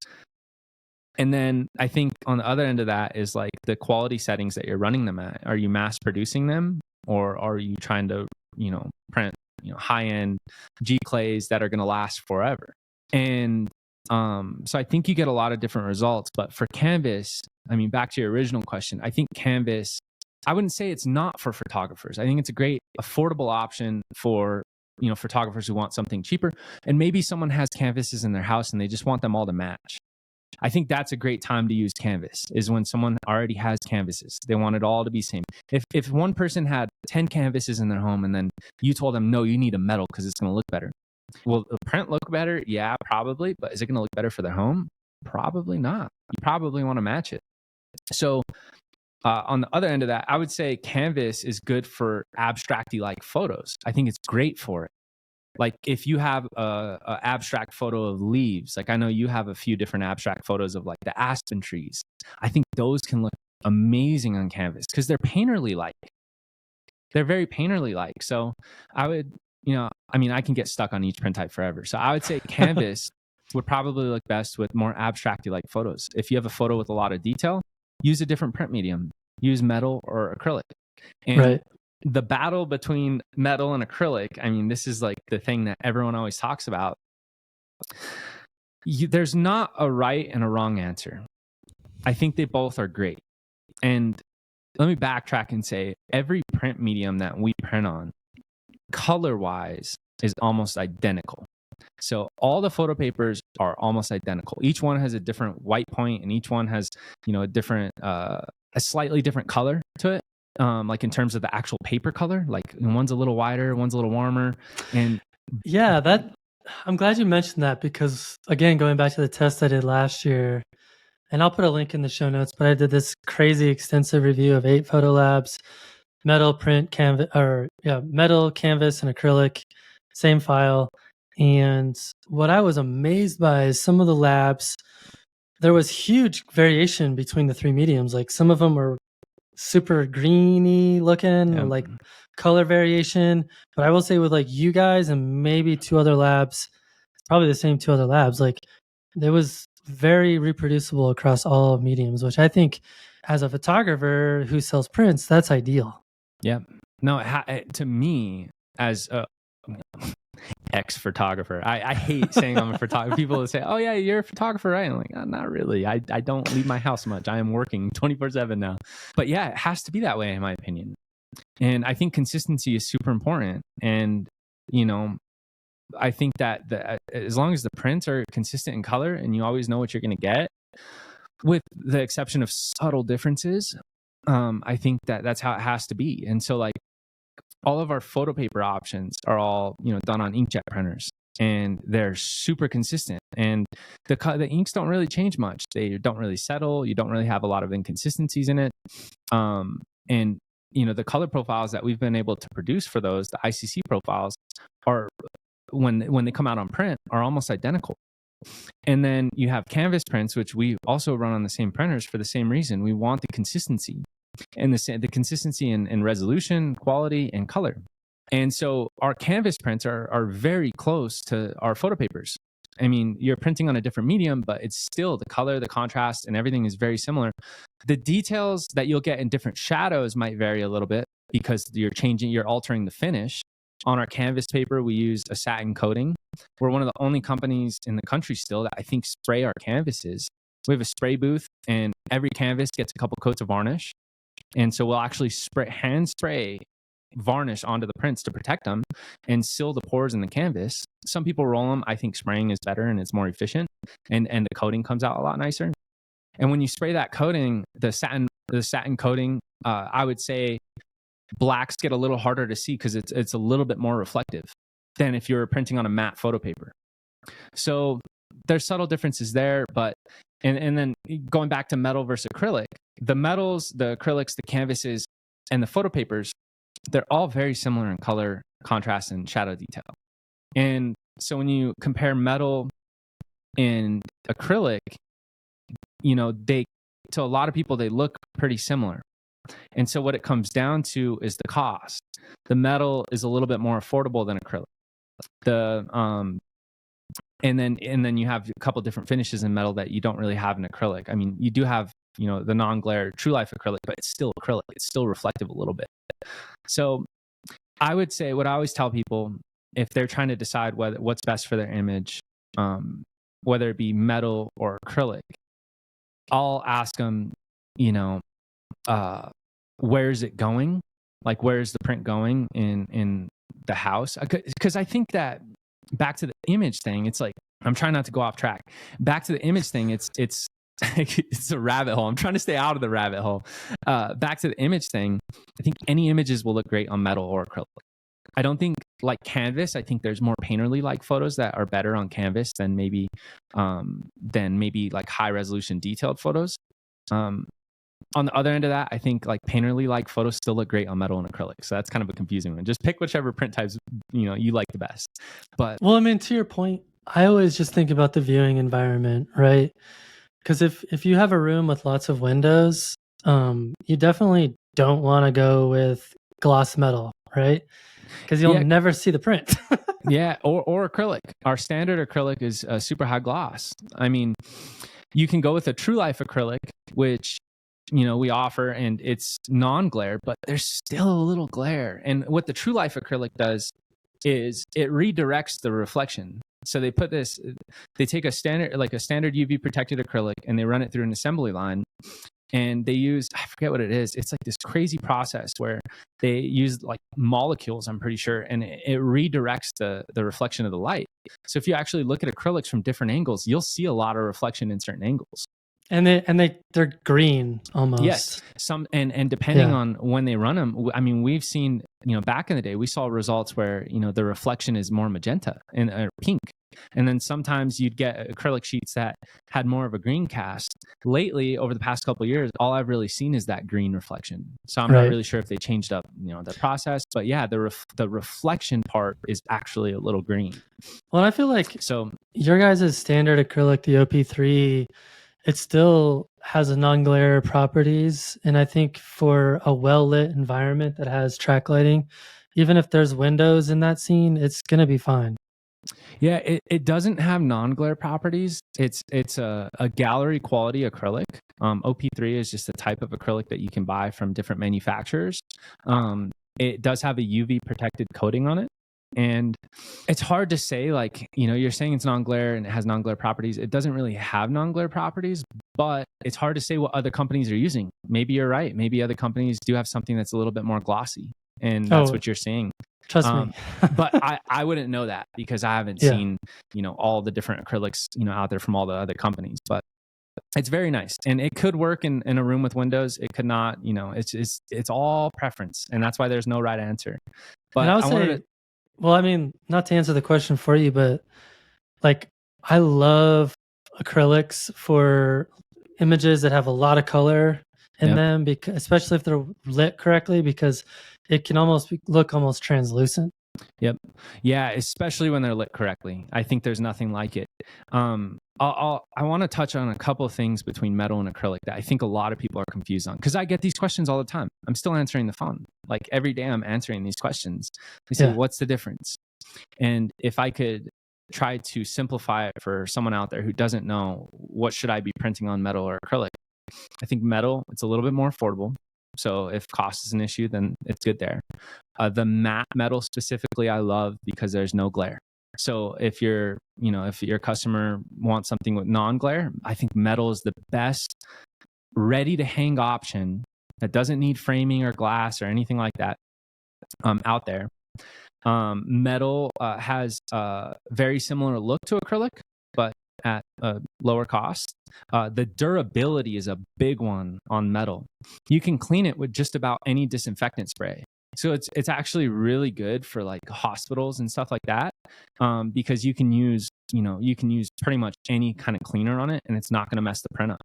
And then I think on the other end of that is like the quality settings that you're running them at. Are you mass producing them, or are you trying to, print, high end G clays that are going to last forever? And so I think you get a lot of different results. But for canvas, I mean, back to your original question, I think canvas, I wouldn't say it's not for photographers. I think it's a great affordable option for photographers who want something cheaper. And maybe someone has canvases in their house and they just want them all to match. I think that's a great time to use canvas, is when someone already has canvases. They want it all to be same. If one person had 10 canvases in their home and then you told them, no, you need a metal because it's going to look better. Will the print look better? Yeah, probably. But is it going to look better for their home? Probably not. You probably want to match it. So on the other end of that, I would say canvas is good for abstracty like photos. I think it's great for it. Like if you have a abstract photo of leaves, like I know you have a few different abstract photos of like the aspen trees. I think those can look amazing on canvas because they're painterly like. They're very painterly like. So I would, I mean, I can get stuck on each print type forever. So I would say canvas would probably look best with more abstracty like photos. If you have a photo with a lot of detail, use a different print medium. Use metal or acrylic. And Right. the battle between metal and acrylic, I mean, this is like the thing that everyone always talks about. There's not a right and a wrong answer. I think they both are great. And let me backtrack and say every print medium that we print on, color-wise, is almost identical. So all the photo papers are almost identical. Each one has a different white point, and each one has, a different, a slightly different color to it. Like in terms of the actual paper color, like one's a little wider, one's a little warmer. And yeah, I'm glad you mentioned that because again, going back to the test I did last year, and I'll put a link in the show notes, but I did this crazy extensive review of 8 photo labs, metal, canvas, and acrylic, same file. And what I was amazed by is some of the labs, there was huge variation between the 3 mediums. Like some of them were super greeny looking, or like color variation. But I will say with like you guys and maybe 2 other labs, probably the same 2 other labs, like there was very reproducible across all mediums, which I think as a photographer who sells prints, that's ideal. Yeah. No, to me, as a ex-photographer, I hate saying I'm a photographer. People will say, oh yeah, you're a photographer, right? I'm like, oh, not really. I don't leave my house much. I am working 24/7 now. But yeah, it has to be that way in my opinion. And I think consistency is super important. And, I think that as long as the prints are consistent in color and you always know what you're going to get, with the exception of subtle differences, I think that's how it has to be. And so like all of our photo paper options are all, done on inkjet printers, and they're super consistent. And the inks don't really change much. They don't really settle. You don't really have a lot of inconsistencies in it. And the color profiles that we've been able to produce for those, the ICC profiles, are when they come out on print are almost identical. And then you have canvas prints, which we also run on the same printers for the same reason. We want the consistency and the consistency in resolution, quality, and color. And so our canvas prints are very close to our photo papers. I mean, you're printing on a different medium, but it's still the color, the contrast, and everything is very similar. The details that you'll get in different shadows might vary a little bit because you're altering the finish. On our canvas paper, we use a satin coating. We're one of the only companies in the country still that I think spray our canvases. We have a spray booth, and every canvas gets a couple coats of varnish. And so we'll actually hand spray varnish onto the prints to protect them and seal the pores in the canvas. Some people roll them. I think spraying is better and it's more efficient, and the coating comes out a lot nicer. And when you spray that coating, the satin coating, I would say blacks get a little harder to see because it's a little bit more reflective than if you're printing on a matte photo paper. So there's subtle differences there, but and then going back to metal versus acrylic, the metals, the acrylics, the canvases, and the photo papers, they're all very similar in color, contrast, and shadow detail. And so when you compare metal and acrylic, to a lot of people, they look pretty similar. And so what it comes down to is the cost. The metal is a little bit more affordable than acrylic. And then you have a couple different finishes in metal that you don't really have in acrylic. I mean, you do have, the non-glare true life acrylic, but it's still acrylic. It's still reflective a little bit. So I would say what I always tell people, if they're trying to decide what's best for their image, whether it be metal or acrylic, I'll ask them, where's it going? Like, where's the print going in the house? Because I think that back to the image thing, it's like, I'm trying not to go off track. Back to the image thing, it's it's a rabbit hole. I'm trying to stay out of the rabbit hole. Back to the image thing, I think any images will look great on metal or acrylic. I don't think like canvas. I think there's more painterly like photos that are better on canvas than maybe like high resolution detailed photos. On the other end of that, I think like painterly-like photos still look great on metal and acrylic. So that's kind of a confusing one. Just pick whichever print types you like the best. But well, I mean, to your point, I always just think about the viewing environment, right? Because if you have a room with lots of windows, you definitely don't want to go with gloss metal, right? Because you'll never see the print. Yeah, or acrylic. Our standard acrylic is super high gloss. I mean, you can go with a true life acrylic, which we offer, and it's non-glare, but there's still a little glare. And what the true life acrylic does is it redirects the reflection. So they take a standard UV protected acrylic, and they run it through an assembly line, and they use, I forget what it is. It's like this crazy process where they use like molecules, I'm pretty sure, and it redirects the reflection of the light. So if you actually look at acrylics from different angles, you'll see a lot of reflection in certain angles. And they're green almost. Yes, and depending on when they run them, I mean, we've seen back in the day we saw results where the reflection is more magenta or pink, and then sometimes you'd get acrylic sheets that had more of a green cast. Lately, over the past couple of years, all I've really seen is that green reflection. So I'm not really sure if they changed up the process, but yeah, the reflection part is actually a little green. Well, I feel like your guys' standard acrylic, the OP3. It still has a non-glare properties, and I think for a well-lit environment that has track lighting, even if there's windows in that scene, it's going to be fine. Yeah, it doesn't have non-glare properties. It's a gallery quality acrylic. OP3 is just a type of acrylic that you can buy from different manufacturers. It does have a UV protected coating on it. And it's hard to say, like, you're saying it's non-glare and it has non-glare properties. It doesn't really have non-glare properties, but it's hard to say what other companies are using. Maybe you're right. Maybe other companies do have something that's a little bit more glossy, and that's what you're seeing. Trust me. But I wouldn't know that because I haven't seen, all the different acrylics, out there from all the other companies. But it's very nice, and it could work in a room with windows. It could not. It's all preference, and that's why there's no right answer. But I wanted to. Well, I mean, not to answer the question for you, but like I love acrylics for images that have a lot of color in them, because especially if they're lit correctly, because it can look almost translucent. Yep. Yeah, especially when they're lit correctly. I think there's nothing like it. I want to touch on a couple of things between metal and acrylic that I think a lot of people are confused on, because I get these questions all the time. I'm still answering the phone. Like every day I'm answering these questions. They say, what's the difference? And if I could try to simplify it for someone out there who doesn't know, what should I be printing on, metal or acrylic? I think metal, it's a little bit more affordable. So if cost is an issue, then it's good there. The matte metal specifically, I love because there's no glare. So if your customer wants something with non-glare, I think metal is the best ready to hang option that doesn't need framing or glass or anything like that out there. Metal has a very similar look to acrylic, but at a lower cost. The durability is a big one on metal. You can clean it with just about any disinfectant spray. So it's actually really good for like hospitals and stuff like that, because you can use pretty much any kind of cleaner on it, and it's not going to mess the print up.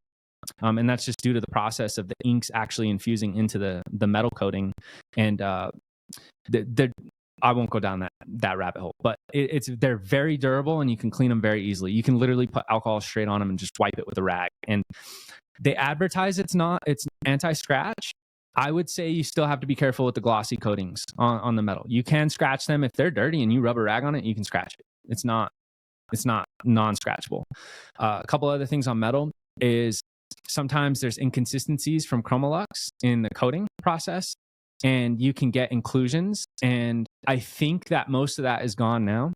And that's just due to the process of the inks actually infusing into the metal coating. And I won't go down that rabbit hole, but they're very durable, and you can clean them very easily. You can literally put alcohol straight on them and just wipe it with a rag. And they advertise it's anti-scratch. I would say you still have to be careful with the glossy coatings on the metal. You can scratch them if they're dirty and you rub a rag on it. You can scratch it. It's not non-scratchable. A couple other things on metal is sometimes there's inconsistencies from Chromolux in the coating process, and you can get inclusions. And I think that most of that is gone now.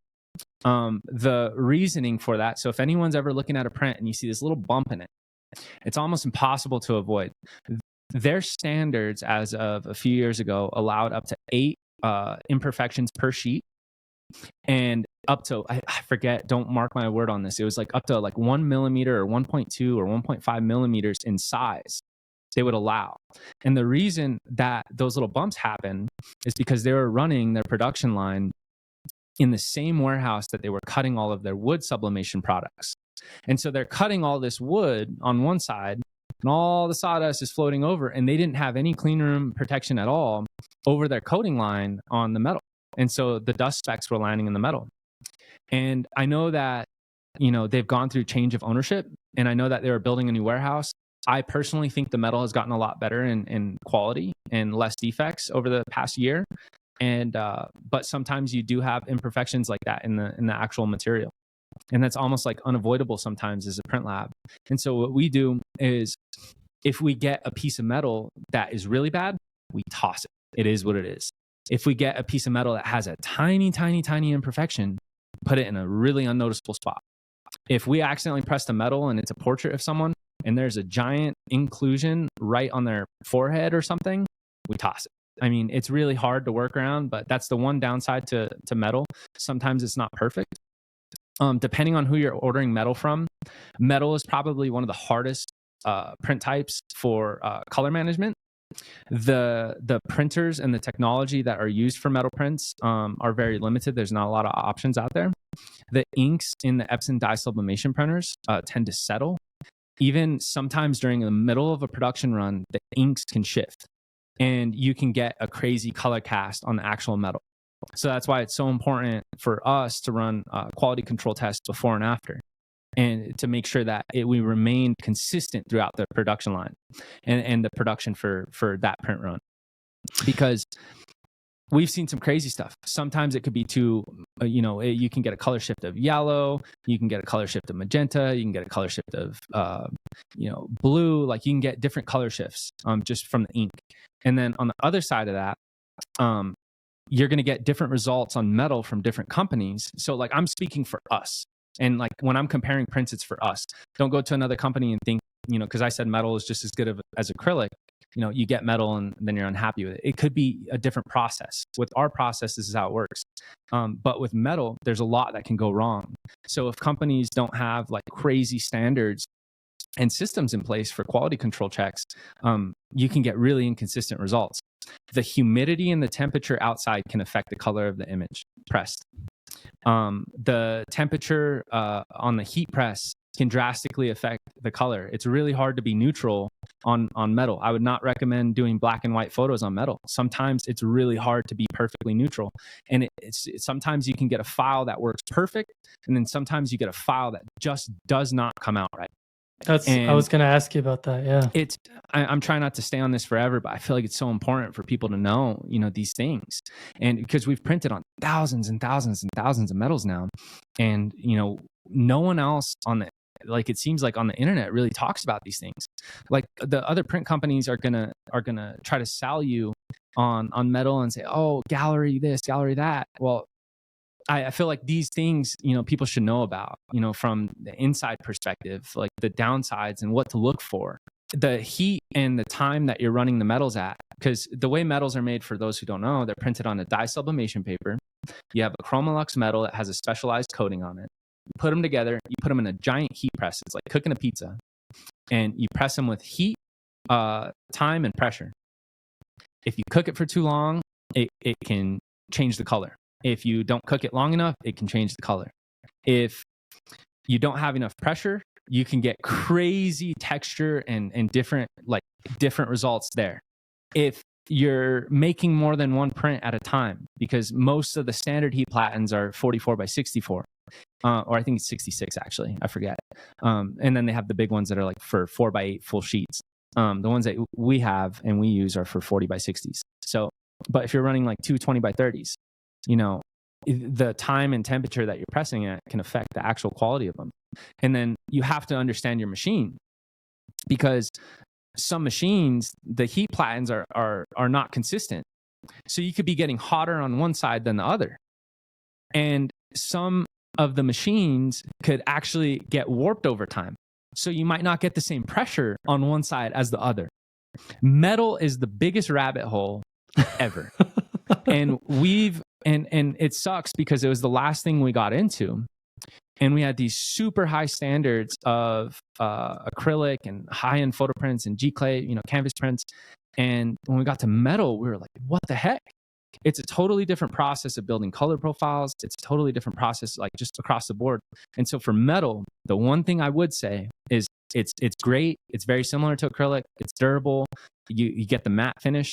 The reasoning for that, so if anyone's ever looking at a print and you see this little bump in it, it's almost impossible to avoid. Their standards as of a few years ago allowed up to 8 imperfections per sheet, and up to, I forget, don't mark my word on this, it was like up to like 1 millimeter or 1.2 or 1.5 millimeters in size they would allow. And the reason that those little bumps happen is because they were running their production line in the same warehouse that they were cutting all of their wood sublimation products. And so they're cutting all this wood on one side, and all the sawdust is floating over, and they didn't have any clean room protection at all over their coating line on the metal. And so the dust specks were landing in the metal. And I know that, they've gone through change of ownership, and I know that they were building a new warehouse. I personally think the metal has gotten a lot better in quality and less defects over the past year. And but sometimes you do have imperfections like that in the actual material, and that's almost like unavoidable sometimes as a print lab. And so what we do is, if we get a piece of metal that is really bad, we toss it. It is what it is. If we get a piece of metal that has a tiny, tiny, tiny imperfection, put it in a really unnoticeable spot. If we accidentally press the metal and it's a portrait of someone and there's a giant inclusion right on their forehead or something, we toss it. I mean, it's really hard to work around, but that's the one downside to metal. Sometimes it's not perfect. Depending on who you're ordering metal from, metal is probably one of the hardest print types for color management. The printers and the technology that are used for metal prints are very limited. There's not a lot of options out there. The inks in the Epson dye sublimation printers tend to settle. Even sometimes during the middle of a production run, the inks can shift, and you can get a crazy color cast on the actual metal. So that's why it's so important for us to run quality control tests before and after, and to make sure that we remain consistent throughout the production line and the production for that print run. Because we've seen some crazy stuff. Sometimes it could be too, you can get a color shift of yellow, you can get a color shift of magenta, you can get a color shift of, blue. Like, you can get different color shifts just from the ink. And then on the other side of that, you're going to get different results on metal from different companies. So like, I'm speaking for us. And like, when I'm comparing prints, it's for us. Don't go to another company and think, because I said metal is just as good as acrylic. You get metal and then you're unhappy with it. It could be a different process. With our process, this is how it works. But with metal, there's a lot that can go wrong. So if companies don't have like crazy standards and systems in place for quality control checks, you can get really inconsistent results. The humidity and the temperature outside can affect the color of the image pressed. The temperature on the heat press can drastically affect the color. It's really hard to be neutral on metal. I would not recommend doing black and white photos on metal. Sometimes it's really hard to be perfectly neutral. And sometimes you can get a file that works perfect, and then sometimes you get a file that just does not come out right. I was going to ask you about that. Yeah. I'm trying not to stay on this forever, but I feel like it's so important for people to know, these things. And because we've printed on thousands and thousands and thousands of metals now, and, no one else it seems like on the internet really talks about these things. Like, the other print companies are gonna try to sell you on metal and say, oh, gallery this, gallery that. Well, I feel like these things, people should know about, from the inside perspective, like the downsides and what to look for. The heat and the time that you're running the metals at, because the way metals are made, for those who don't know, they're printed on a dye sublimation paper. You have a Chromolux metal that has a specialized coating on it. You put them together, you put them in a giant heat press. It's like cooking a pizza. And you press them with heat, time, and pressure. If you cook it for too long, it can change the color. If you don't cook it long enough, it can change the color. If you don't have enough pressure, you can get crazy texture and different results there. If you're making more than one print at a time, because most of the standard heat platens are 44 by 64, or I think it's 66 actually, I forget. And then they have the big ones that are like for 4 by 8 full sheets. The ones that we have and we use are for 40 by 60s. So, but if you're running like 2 20 by 30s, the time and temperature that you're pressing at can affect the actual quality of them. And then you have to understand your machine, because some machines, the heat platens are not consistent. So you could be getting hotter on one side than the other. And some of the machines could actually get warped over time. So you might not get the same pressure on one side as the other. Metal is the biggest rabbit hole ever. And and it sucks because it was the last thing we got into. And we had these super high standards of acrylic and high-end photo prints and G-clay, canvas prints. And when we got to metal, we were like, what the heck? It's a totally different process of building color profiles. It's a totally different process, like just across the board. And so for metal, the one thing I would say is It's great. It's very similar to acrylic. It's durable. You get the matte finish.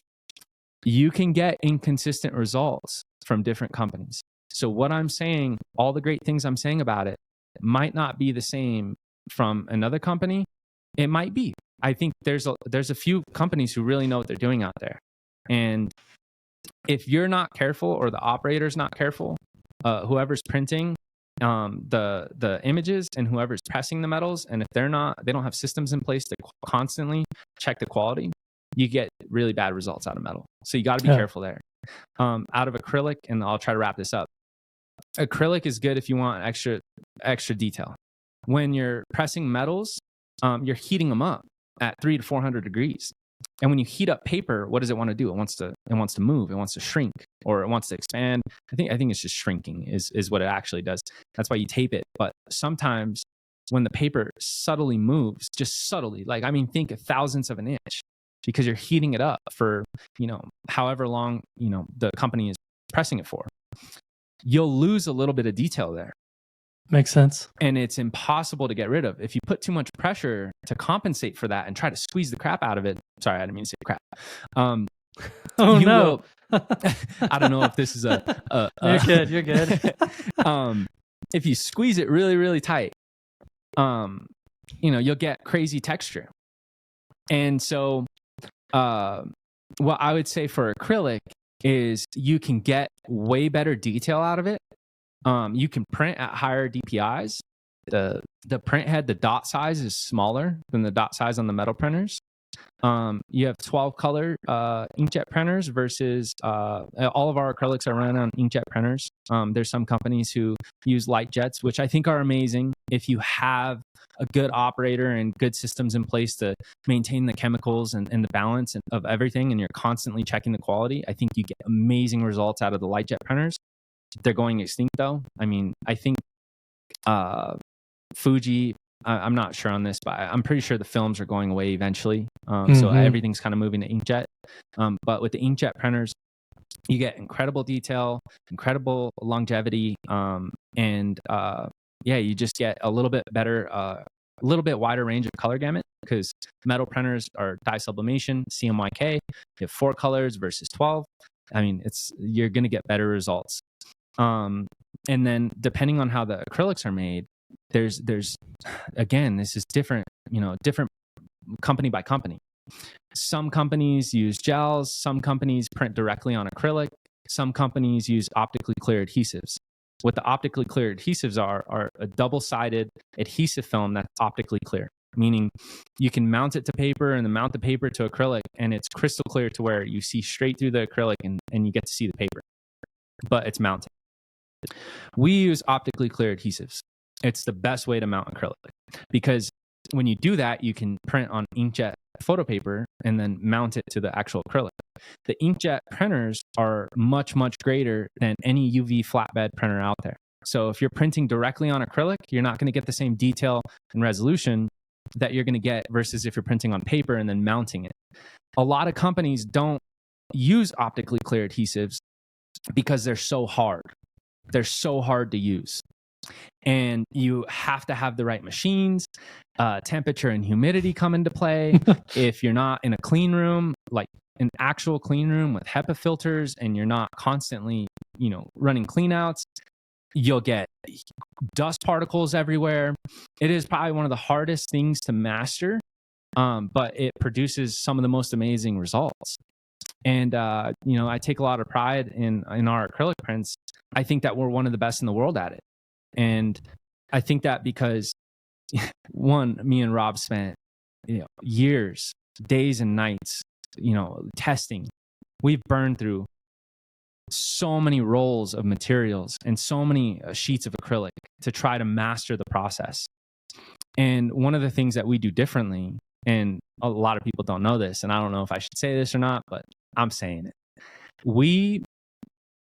You can get inconsistent results from different companies. So what I'm saying, all the great things I'm saying about it, might not be the same from another company. It might be. I think there's a few companies who really know what they're doing out there. And if you're not careful, or the operator's not careful, whoever's printing the images and whoever's pressing the metals, and if they don't have systems in place to constantly check the quality, you get really bad results out of metal. So you got to be careful there. Out of acrylic, and I'll try to wrap this up. Acrylic is good if you want extra detail. When you're pressing metals, you're heating them up at 300 to 400 degrees. And when you heat up paper, what does it want to do? It wants to move. It wants to shrink, or it wants to expand. I think it's just shrinking is what it actually does. That's why you tape it. But sometimes when the paper subtly moves, just subtly, like, I mean, think a thousandths of an inch, because you're heating it up for, however long, the company is pressing it for, you'll lose a little bit of detail there. Makes sense. And it's impossible to get rid of. If you put too much pressure to compensate for that and try to squeeze the crap out of it. Sorry, I didn't mean to say crap. Oh, no. I don't know if this is You're good. If you squeeze it really, really tight, you'll get crazy texture. And so what I would say for acrylic is you can get way better detail out of it. You can print at higher DPIs. The print head, the dot size is smaller than the dot size on the metal printers. You have 12 color inkjet printers versus all of our acrylics are run on inkjet printers. There's some companies who use light jets, which I think are amazing. If you have a good operator and good systems in place to maintain the chemicals and the balance of everything, and you're constantly checking the quality, I think you get amazing results out of the light jet printers. They're going extinct though. I mean, I think Fuji, I'm not sure on this, but I'm pretty sure the films are going away eventually. So everything's kind of moving to inkjet. But with the inkjet printers, you get incredible detail, incredible longevity, and you just get a little bit better, a little bit wider range of color gamut, because metal printers are dye sublimation, CMYK. You have 4 colors versus 12. I mean, you're going to get better results. And then depending on how the acrylics are made, there's again, this is different, different company by company. Some companies use gels, some companies print directly on acrylic, some companies use optically clear adhesives. What the optically clear adhesives are a double-sided adhesive film that's optically clear, meaning you can mount it to paper and then mount the paper to acrylic, and it's crystal clear to where you see straight through the acrylic and you get to see the paper, but it's mounted. We use optically clear adhesives. It's the best way to mount acrylic, because when you do that, you can print on inkjet photo paper and then mount it to the actual acrylic. The inkjet printers are much, much greater than any UV flatbed printer out there. So if you're printing directly on acrylic, you're not going to get the same detail and resolution that you're going to get versus if you're printing on paper and then mounting it. A lot of companies don't use optically clear adhesives because they're so hard. They're so hard to use. And you have to have the right machines. Temperature and humidity come into play. If you're not in a clean room, like an actual clean room with HEPA filters, and you're not constantly, running cleanouts, you'll get dust particles everywhere. It is probably one of the hardest things to master, but it produces some of the most amazing results. And, I take a lot of pride in our acrylic prints. I think that we're one of the best in the world at it. And I think that because, one, me and Rob spent, years, days and nights, testing. We've burned through so many rolls of materials and so many sheets of acrylic to try to master the process. And one of the things that we do differently, and a lot of people don't know this, and I don't know if I should say this or not, but I'm saying it. We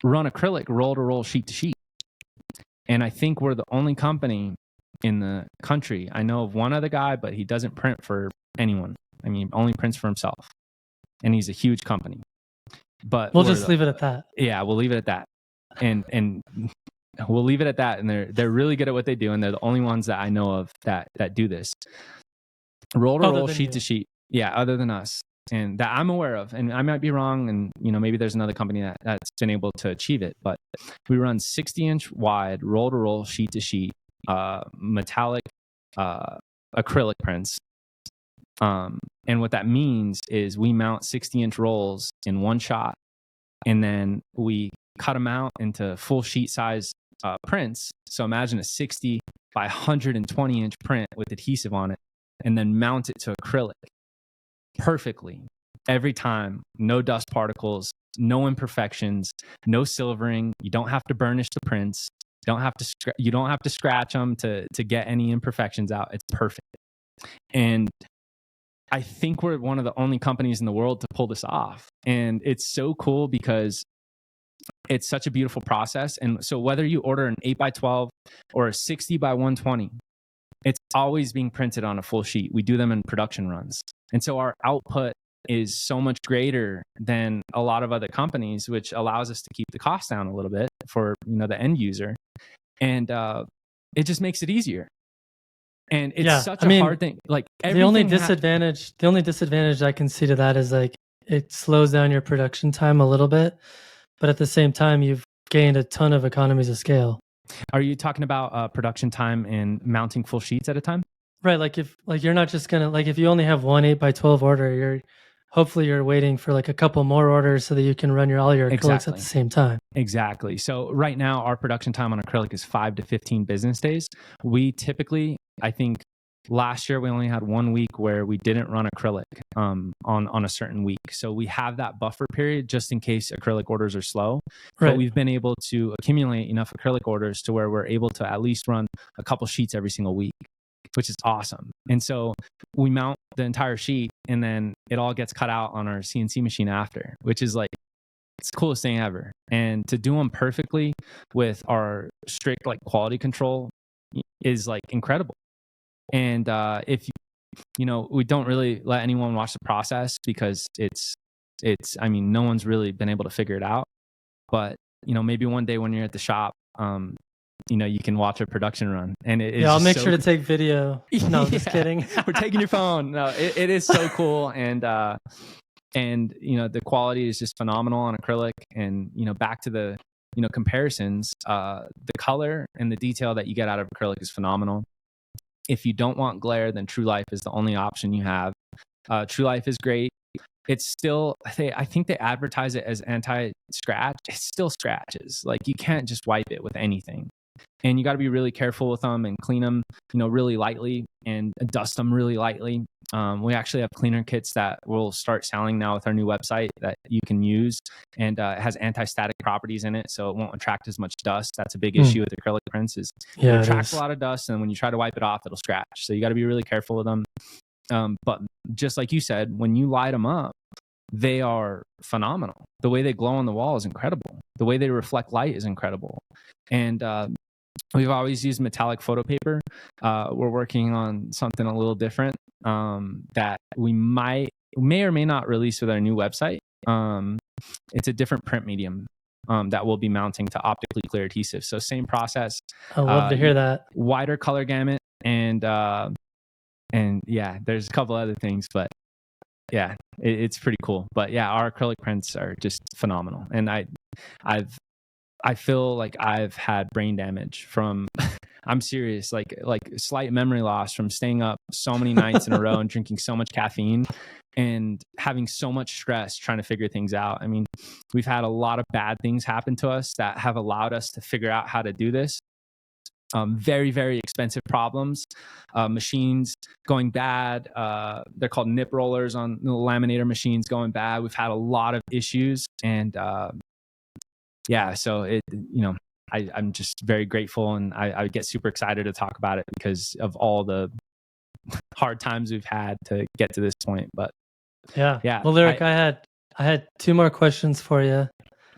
run acrylic roll to roll, sheet to sheet. And I think we're the only company in the country. I know of one other guy, but he doesn't print for anyone. I mean, he only prints for himself. And he's a huge company. But we'll just leave it at that. Yeah, we'll leave it at that. And we'll leave it at that. And they're really good at what they do. And they're the only ones that I know of that do this. roll to Other roll, than sheet you. to sheet. Yeah, other than us, and that I'm aware of, and I might be wrong, and maybe there's another company that's been able to achieve it, but we run 60-inch wide, roll to roll, sheet to sheet, metallic, acrylic prints. And what that means is we mount 60-inch rolls in one shot, and then we cut them out into full sheet size prints. So imagine a 60 by 120-inch print with adhesive on it, and then mount it to acrylic perfectly every time. No dust particles, no imperfections, no silvering. You don't have to burnish the prints. You don't have to scratch them to get any imperfections out. It's perfect. And I think we're one of the only companies in the world to pull this off. And it's so cool because it's such a beautiful process. And so whether you order an 8x12 or a 60 by 120, it's always being printed on a full sheet. We do them in production runs. And so our output is so much greater than a lot of other companies, which allows us to keep the cost down a little bit for the end user. And it just makes it easier. And it's such a hard thing. Like the only disadvantage I can see to that is like it slows down your production time a little bit, but at the same time, you've gained a ton of economies of scale. Are you talking about production time and mounting full sheets at a time? Right. Like if you're not just gonna if you only have one 8x12 order, hopefully you're waiting for like a couple more orders so that you can run all your acrylics at the same time. Exactly. So right now our production time on acrylic is 5 to 15 business days. We typically, I think last year we only had 1 week where we didn't run acrylic on a certain week. So we have that buffer period just in case acrylic orders are slow. Right. But we've been able to accumulate enough acrylic orders to where we're able to at least run a couple sheets every single week, which is awesome. And so we mount the entire sheet and then it all gets cut out on our CNC machine after, which is like, it's the coolest thing ever. And to do them perfectly with our strict quality control is like incredible. And if we don't really let anyone watch the process because it's no one's really been able to figure it out. But maybe one day when you're at the shop, you can watch a production run, and I'll make sure to take video. No, just kidding. We're taking your phone. No, it is so cool, and the quality is just phenomenal on acrylic. And back to the comparisons, the color and the detail that you get out of acrylic is phenomenal. If you don't want glare, then True Life is the only option you have. True Life is great. It's still, I think they advertise it as anti-scratch. It still scratches. Like you can't just wipe it with anything. And you got to be really careful with them and clean them, really lightly and dust them really lightly. We actually have cleaner kits that we'll start selling now with our new website that you can use. And it has anti-static properties in it, so it won't attract as much dust. That's a big issue with acrylic prints is it attracts a lot of dust, and when you try to wipe it off, it'll scratch. So you got to be really careful with them. But just like you said, when you light them up, they are phenomenal. The way they glow on the wall is incredible. The way they reflect light is incredible. And we've always used metallic photo paper. We're working on something a little different that we may or may not release with our new website. It's a different print medium that we'll be mounting to optically clear adhesive. So same process. I love to hear that. Wider color gamut, and yeah, there's a couple other things, but yeah, it's pretty cool. But yeah, our acrylic prints are just phenomenal, and I feel like I've had brain damage from I'm serious, like slight memory loss from staying up so many nights in a row and drinking so much caffeine and having so much stress trying to figure things out. I mean, we've had a lot of bad things happen to us that have allowed us to figure out how to do this. Very, very expensive problems, machines going bad. They're called nip rollers on the laminator machines going bad. We've had a lot of issues, and yeah, so I'm just very grateful, and I get super excited to talk about it because of all the hard times we've had to get to this point. But yeah. Well, Lyric, I had 2 more questions for you.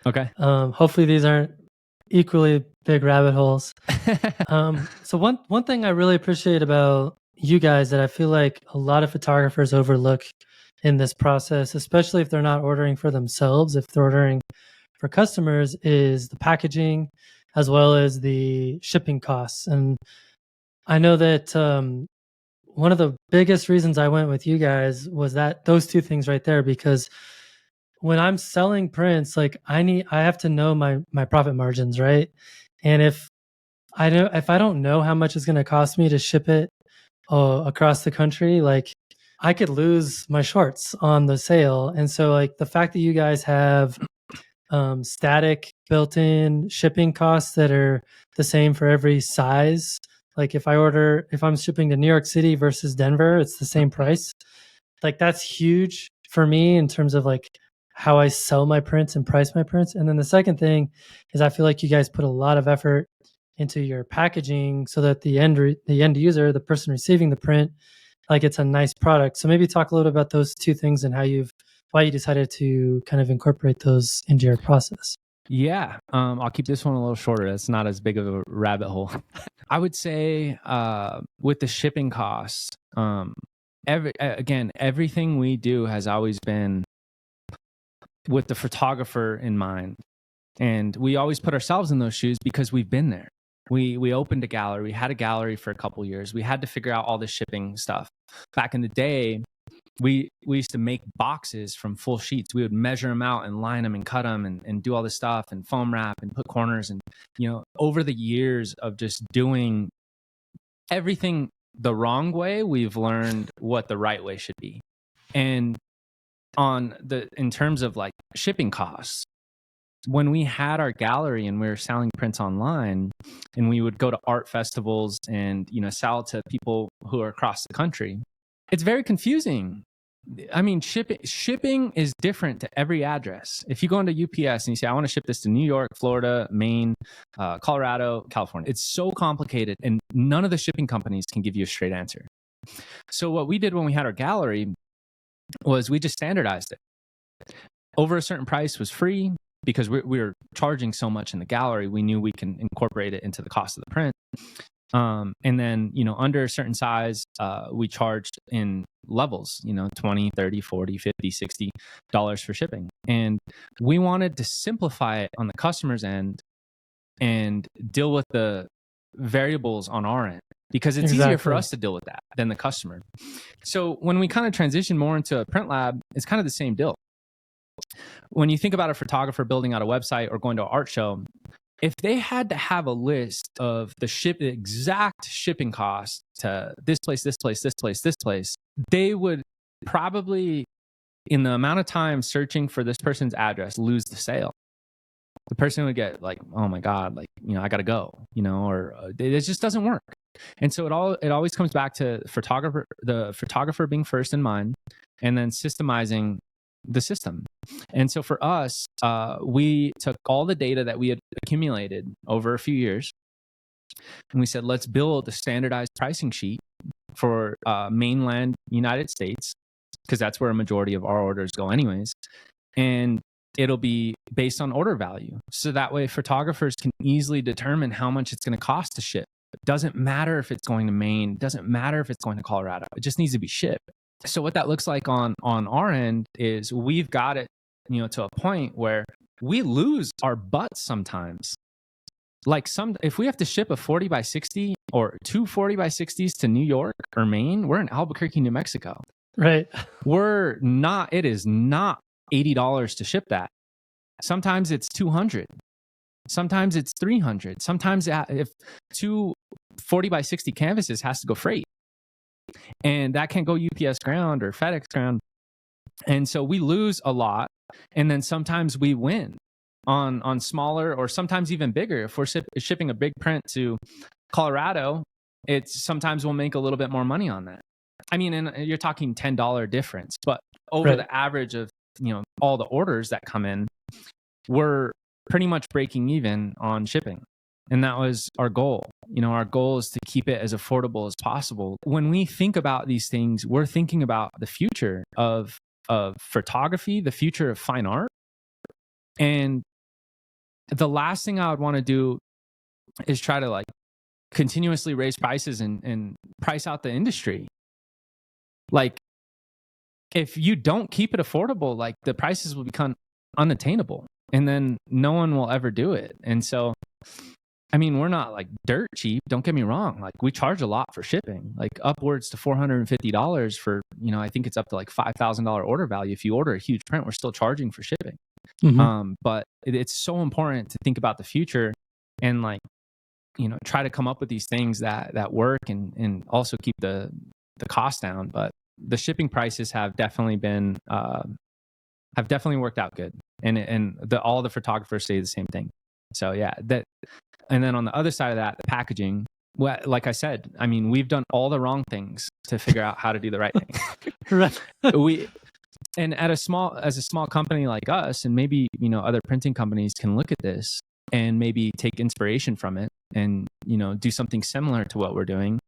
Okay. Hopefully these aren't equally big rabbit holes. So one thing I really appreciate about you guys that I feel like a lot of photographers overlook in this process, especially if they're not ordering for themselves, if they're ordering for customers, is the packaging as well as the shipping costs. And I know that one of the biggest reasons I went with you guys was that those two things right there, because when I'm selling prints, like I have to know my profit margins, right? And if I don't know how much it's going to cost me to ship it across the country, like I could lose my shorts on the sale. And so like the fact that you guys have static built-in shipping costs that are the same for every size. Like if I'm shipping to New York City versus Denver, it's the same price. Like that's huge for me in terms of like how I sell my prints and price my prints. And then the second thing is I feel like you guys put a lot of effort into your packaging so that the end user, the person receiving the print, like it's a nice product. So maybe talk a little about those two things and why you decided to kind of incorporate those into your process. Yeah, I'll keep this one a little shorter. It's not as big of a rabbit hole. I would say with the shipping costs, everything we do has always been with the photographer in mind, and we always put ourselves in those shoes because we've been there. We opened a gallery. We had a gallery for a couple years. We had to figure out all the shipping stuff. Back in the day, we used to make boxes from full sheets. We would measure them out and line them and cut them and do all this stuff and foam wrap and put corners. And, over the years of just doing everything the wrong way, we've learned what the right way should be. And in terms of like shipping costs, when we had our gallery and we were selling prints online and we would go to art festivals and, sell to people who are across the country, it's very confusing. I mean, shipping is different to every address. If you go into UPS and you say, I want to ship this to New York, Florida, Maine, Colorado, California, it's so complicated and none of the shipping companies can give you a straight answer. So what we did when we had our gallery was we just standardized it. Over a certain price was free because we were charging so much in the gallery. We knew we can incorporate it into the cost of the print. And then, under a certain size, we charged in levels, $20, $30, $40, $50, $60 for shipping. And we wanted to simplify it on the customer's end and deal with the variables on our end because it's easier for us to deal with that than the customer. So when we kind of transition more into a print lab, it's kind of the same deal. When you think about a photographer building out a website or going to an art show, if they had to have a list of the exact shipping cost to this place, this place, this place, this place, they would probably, in the amount of time searching for this person's address, lose the sale. The person would get like, oh my God, like, I got to go, or it just doesn't work. And so it always comes back to the photographer being first in mind and then systemizing the system. And so for us, we took all the data that we had accumulated over a few years and we said, let's build a standardized pricing sheet for mainland United States, because that's where a majority of our orders go anyways. And it'll be based on order value. So that way photographers can easily determine how much it's going to cost to ship. It doesn't matter if it's going to Maine, it doesn't matter if it's going to Colorado. It just needs to be shipped. So what that looks like on our end is we've got it, to a point where we lose our butts sometimes. Like if we have to ship a 40 by 60 or two 40 by 60s to New York or Maine, we're in Albuquerque, New Mexico. Right. It is not $80 to ship that. Sometimes it's $200. Sometimes it's $300. Sometimes if two 40 by 60 canvases has to go freight. And that can't go UPS ground or FedEx ground. And so we lose a lot. And then sometimes we win on smaller or sometimes even bigger. If we're shipping a big print to Colorado, sometimes we'll make a little bit more money on that. I mean, and you're talking $10 difference, but over the average of, all the orders that come in, we're pretty much breaking even on shipping. And that was our goal. Our goal is to keep it as affordable as possible. When we think about these things, we're thinking about the future of photography, the future of fine art. And the last thing I would want to do is try to like continuously raise prices and price out the industry. Like if you don't keep it affordable, like the prices will become unattainable and then no one will ever do it. And so I mean, we're not like dirt cheap. Don't get me wrong. Like we charge a lot for shipping, like upwards to $450 for, I think it's up to like $5,000 order value. If you order a huge print, we're still charging for shipping. But it's so important to think about the future and like, try to come up with these things that work and also keep the cost down. But the shipping prices have definitely been, have definitely worked out good. And all the photographers say the same thing. So yeah, and then on the other side of that, the packaging, well, like I said, I mean, we've done all the wrong things to figure out how to do the right thing. Right. And as a small company like us, and maybe, other printing companies can look at this and maybe take inspiration from it and, do something similar to what we're doing.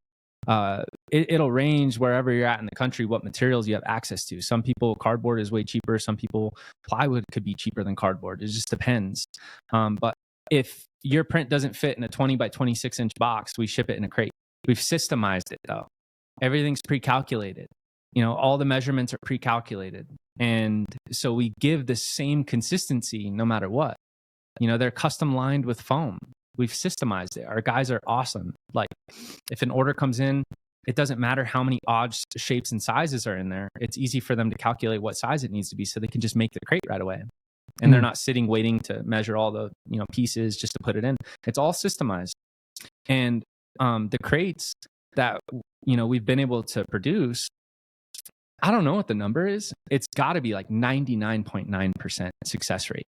It'll range wherever you're at in the country, what materials you have access to. Some people, cardboard is way cheaper. Some people, plywood could be cheaper than cardboard. It just depends. But if your print doesn't fit in a 20 by 26 inch box, we ship it in a crate. We've systemized it though. Everything's pre-calculated. All the measurements are pre-calculated. And so we give the same consistency no matter what. They're custom lined with foam. We've systemized it. Our guys are awesome. Like if an order comes in, it doesn't matter how many odd shapes and sizes are in there. It's easy for them to calculate what size it needs to be so they can just make the crate right away. And they're not sitting waiting to measure all the pieces just to put it in. It's all systemized. And the crates that we've been able to produce, I don't know what the number is. It's got to be like 99.9% success rate.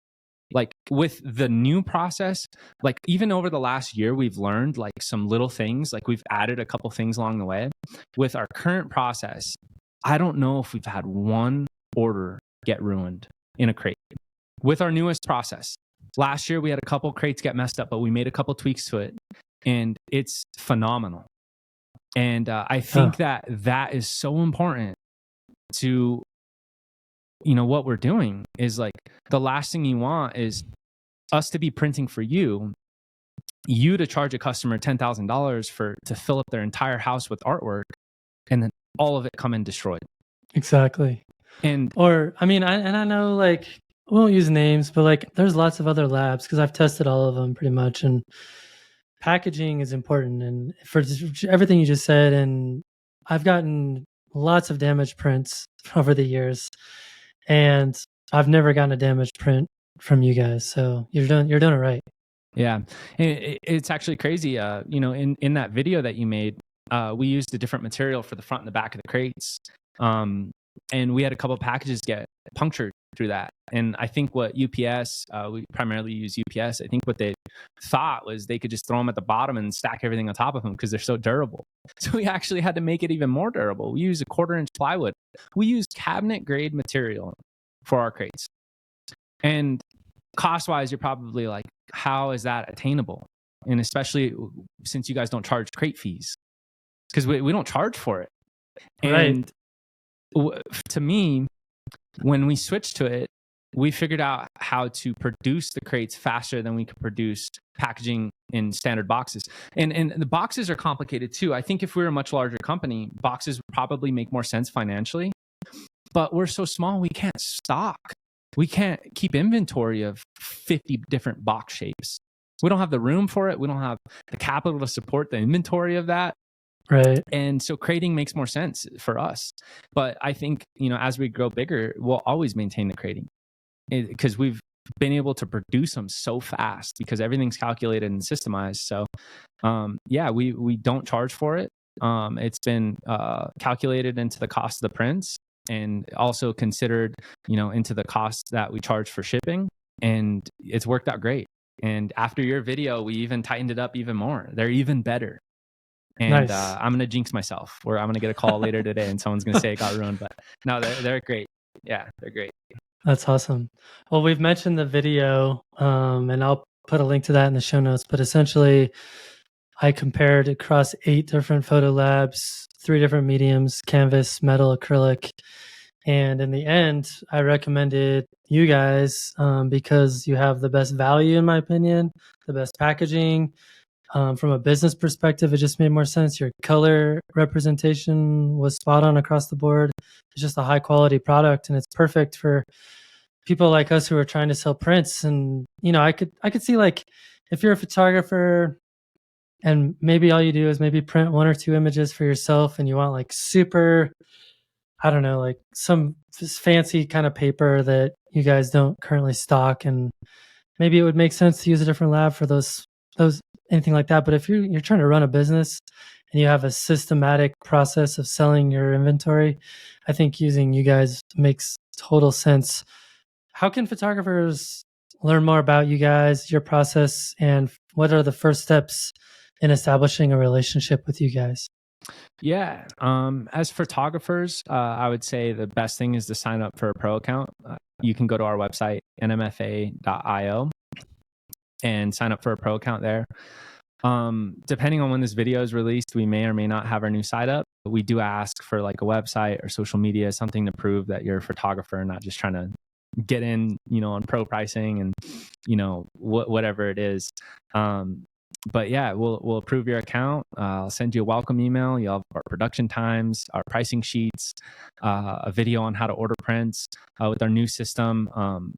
Like with the new process, like even over the last year, we've learned like some little things, like we've added a couple things along the way. With our current process, I don't know if we've had one order get ruined in a crate. With our newest process, last year we had a couple crates get messed up, but we made a couple tweaks to it and it's phenomenal. And I think that is so important to, what we're doing is like the last thing you want is us to be printing for you to charge a customer $10,000 to fill up their entire house with artwork and then all of it come in destroyed. Exactly. I know like, we won't use names, but like there's lots of other labs because I've tested all of them pretty much. And packaging is important. And for everything you just said, and I've gotten lots of damaged prints over the years. And I've never gotten a damaged print from you guys. So you're doing it right. Yeah. It's actually crazy. In that video that you made, we used a different material for the front and the back of the crates. And we had a couple of packages get punctured through that. And I think what UPS, we primarily use UPS. I think what they thought was they could just throw them at the bottom and stack everything on top of them because they're so durable. So we actually had to make it even more durable. We use a 1/4 inch plywood. We use cabinet grade material for our crates. And cost wise, you're probably like, how is that attainable? And especially since you guys don't charge crate fees, because we don't charge for it. And to me, when we switched to it, we figured out how to produce the crates faster than we could produce packaging in standard boxes. And the boxes are complicated too. I think if we were a much larger company, boxes would probably make more sense financially. But we're so small, we can't stock. We can't keep inventory of 50 different box shapes. We don't have the room for it. We don't have the capital to support the inventory of that. Right. And so crating makes more sense for us. But I think, as we grow bigger, we'll always maintain the crating because we've been able to produce them so fast because everything's calculated and systemized. So, we don't charge for it. It's been calculated into the cost of the prints and also considered, into the cost that we charge for shipping. And it's worked out great. And after your video, we even tightened it up even more. They're even better. And nice. I'm going to jinx myself where I'm going to get a call later today and someone's going to say it got ruined. But no, they're great. Yeah, they're great. That's awesome. Well, we've mentioned the video and I'll put a link to that in the show notes. But essentially, I compared across 8 different photo labs, 3 different mediums, canvas, metal, acrylic. And in the end, I recommended you guys because you have the best value, in my opinion, the best packaging. From a business perspective, it just made more sense. Your color representation was spot on across the board. It's just a high quality product, and it's perfect for people like us who are trying to sell prints. And I could see like if you're a photographer and maybe all you do is maybe print 1 or 2 images for yourself and you want like super, I don't know, like some fancy kind of paper that you guys don't currently stock, and maybe it would make sense to use a different lab for those anything like that. But if you're trying to run a business and you have a systematic process of selling your inventory, I think using you guys makes total sense. How can photographers learn more about you guys, your process, and what are the first steps in establishing a relationship with you guys? Yeah. As photographers, I would say the best thing is to sign up for a pro account. You can go to our website, nmfa.io, and sign up for a pro account there. Depending on when this video is released, we may or may not have our new site up. But we do ask for like a website or social media, something to prove that you're a photographer, not just trying to get in, on pro pricing and, whatever it is. But yeah, we'll approve your account. I'll send you a welcome email. You'll have our production times, our pricing sheets, a video on how to order prints. With our new system,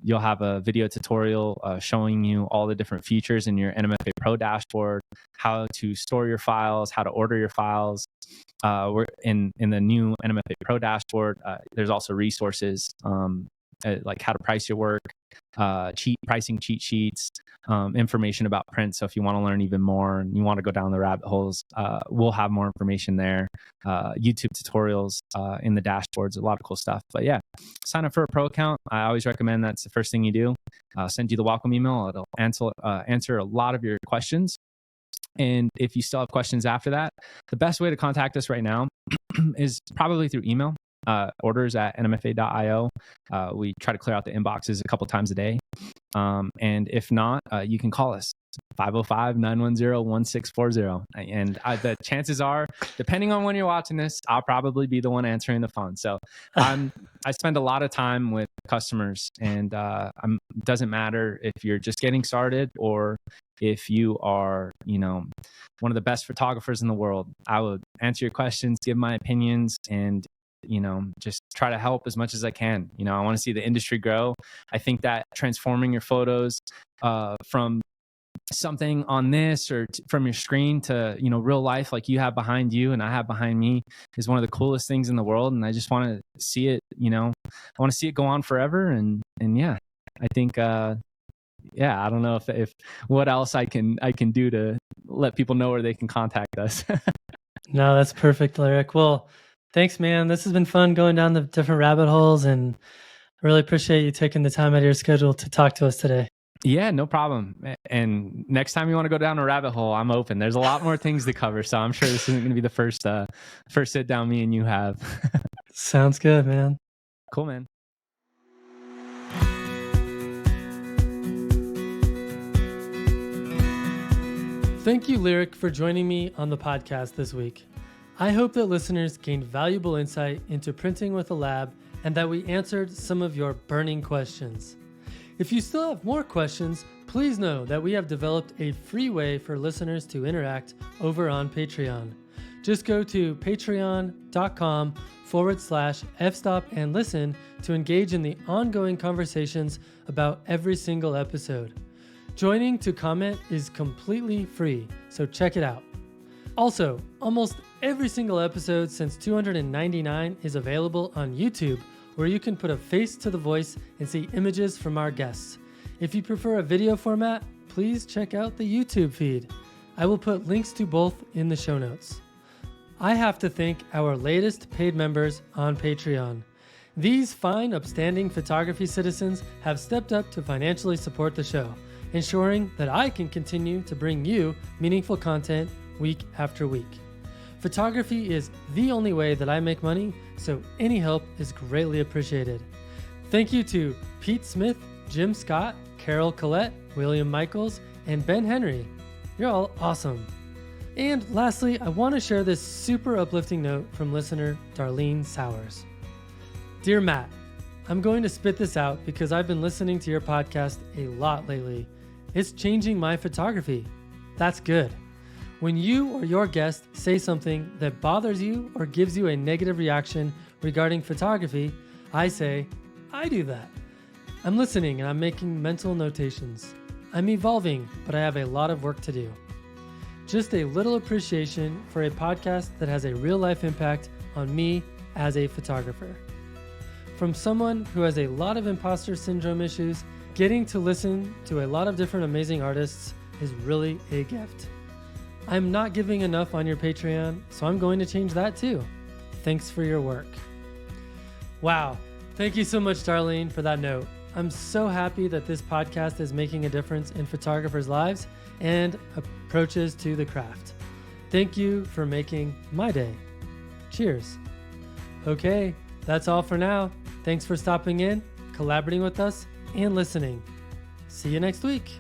you'll have a video tutorial showing you all the different features in your NMFA Pro dashboard, how to store your files, how to order your files. We're in the new NMFA Pro dashboard. There's also resources like how to price your work, pricing cheat sheets, information about prints. So if you want to learn even more and you want to go down the rabbit holes, we'll have more information there. YouTube tutorials in the dashboards, a lot of cool stuff. But yeah, sign up for a pro account. I always recommend that's the first thing you do. I'll send you the welcome email. It'll answer a lot of your questions. And if you still have questions after that, the best way to contact us right now is probably through email. Orders at nmfa.io. We try to clear out the inboxes a couple times a day. And if not, you can call us 505-910-1640. And the chances are, depending on when you're watching this, I'll probably be the one answering the phone. So I spend a lot of time with customers, and it doesn't matter if you're just getting started or if you are, one of the best photographers in the world. I would answer your questions, give my opinions, and just try to help as much as I can. I want to see the industry grow. I think that transforming your photos from something on this or from your screen to, real life like you have behind you and I have behind me is one of the coolest things in the world. And I just want to see it, I want to see it go on forever. And yeah, I think, I don't know if what else I can do to let people know where they can contact us. No, that's perfect, Lyric. Well, thanks, man. This has been fun going down the different rabbit holes, and I really appreciate you taking the time out of your schedule to talk to us today. Yeah, no problem. And next time you want to go down a rabbit hole, I'm open. There's a lot more things to cover, so I'm sure this isn't going to be the first sit down me and you have. Sounds good, man. Cool, man. Thank you, Lyric, for joining me on the podcast this week. I hope that listeners gained valuable insight into printing with a lab and that we answered some of your burning questions. If you still have more questions, please know that we have developed a free way for listeners to interact over on Patreon. Just go to patreon.com/fstopandlisten to engage in the ongoing conversations about every single episode. Joining to comment is completely free, so check it out. Also, almost every single episode since 299 is available on YouTube, where you can put a face to the voice and see images from our guests. If you prefer a video format, please check out the YouTube feed. I will put links to both in the show notes. I have to thank our latest paid members on Patreon. These fine, upstanding photography citizens have stepped up to financially support the show, ensuring that I can continue to bring you meaningful content week after week. Photography is the only way that I make money, so any help is greatly appreciated. Thank you to Pete Smith, Jim Scott, Carol Collette, William Michaels, and Ben Henry. You're all awesome. And lastly, I want to share this super uplifting note from listener Darlene Sowers. Dear Matt, I'm going to spit this out because I've been listening to your podcast a lot lately. It's changing my photography. That's good. When you or your guest say something that bothers you or gives you a negative reaction regarding photography, I say, I do that. I'm listening and I'm making mental notations. I'm evolving, but I have a lot of work to do. Just a little appreciation for a podcast that has a real life impact on me as a photographer. From someone who has a lot of imposter syndrome issues, getting to listen to a lot of different amazing artists is really a gift. I'm not giving enough on your Patreon, so I'm going to change that too. Thanks for your work. Wow. Thank you so much, Darlene, for that note. I'm so happy that this podcast is making a difference in photographers' lives and approaches to the craft. Thank you for making my day. Cheers. Okay, that's all for now. Thanks for stopping in, collaborating with us, and listening. See you next week.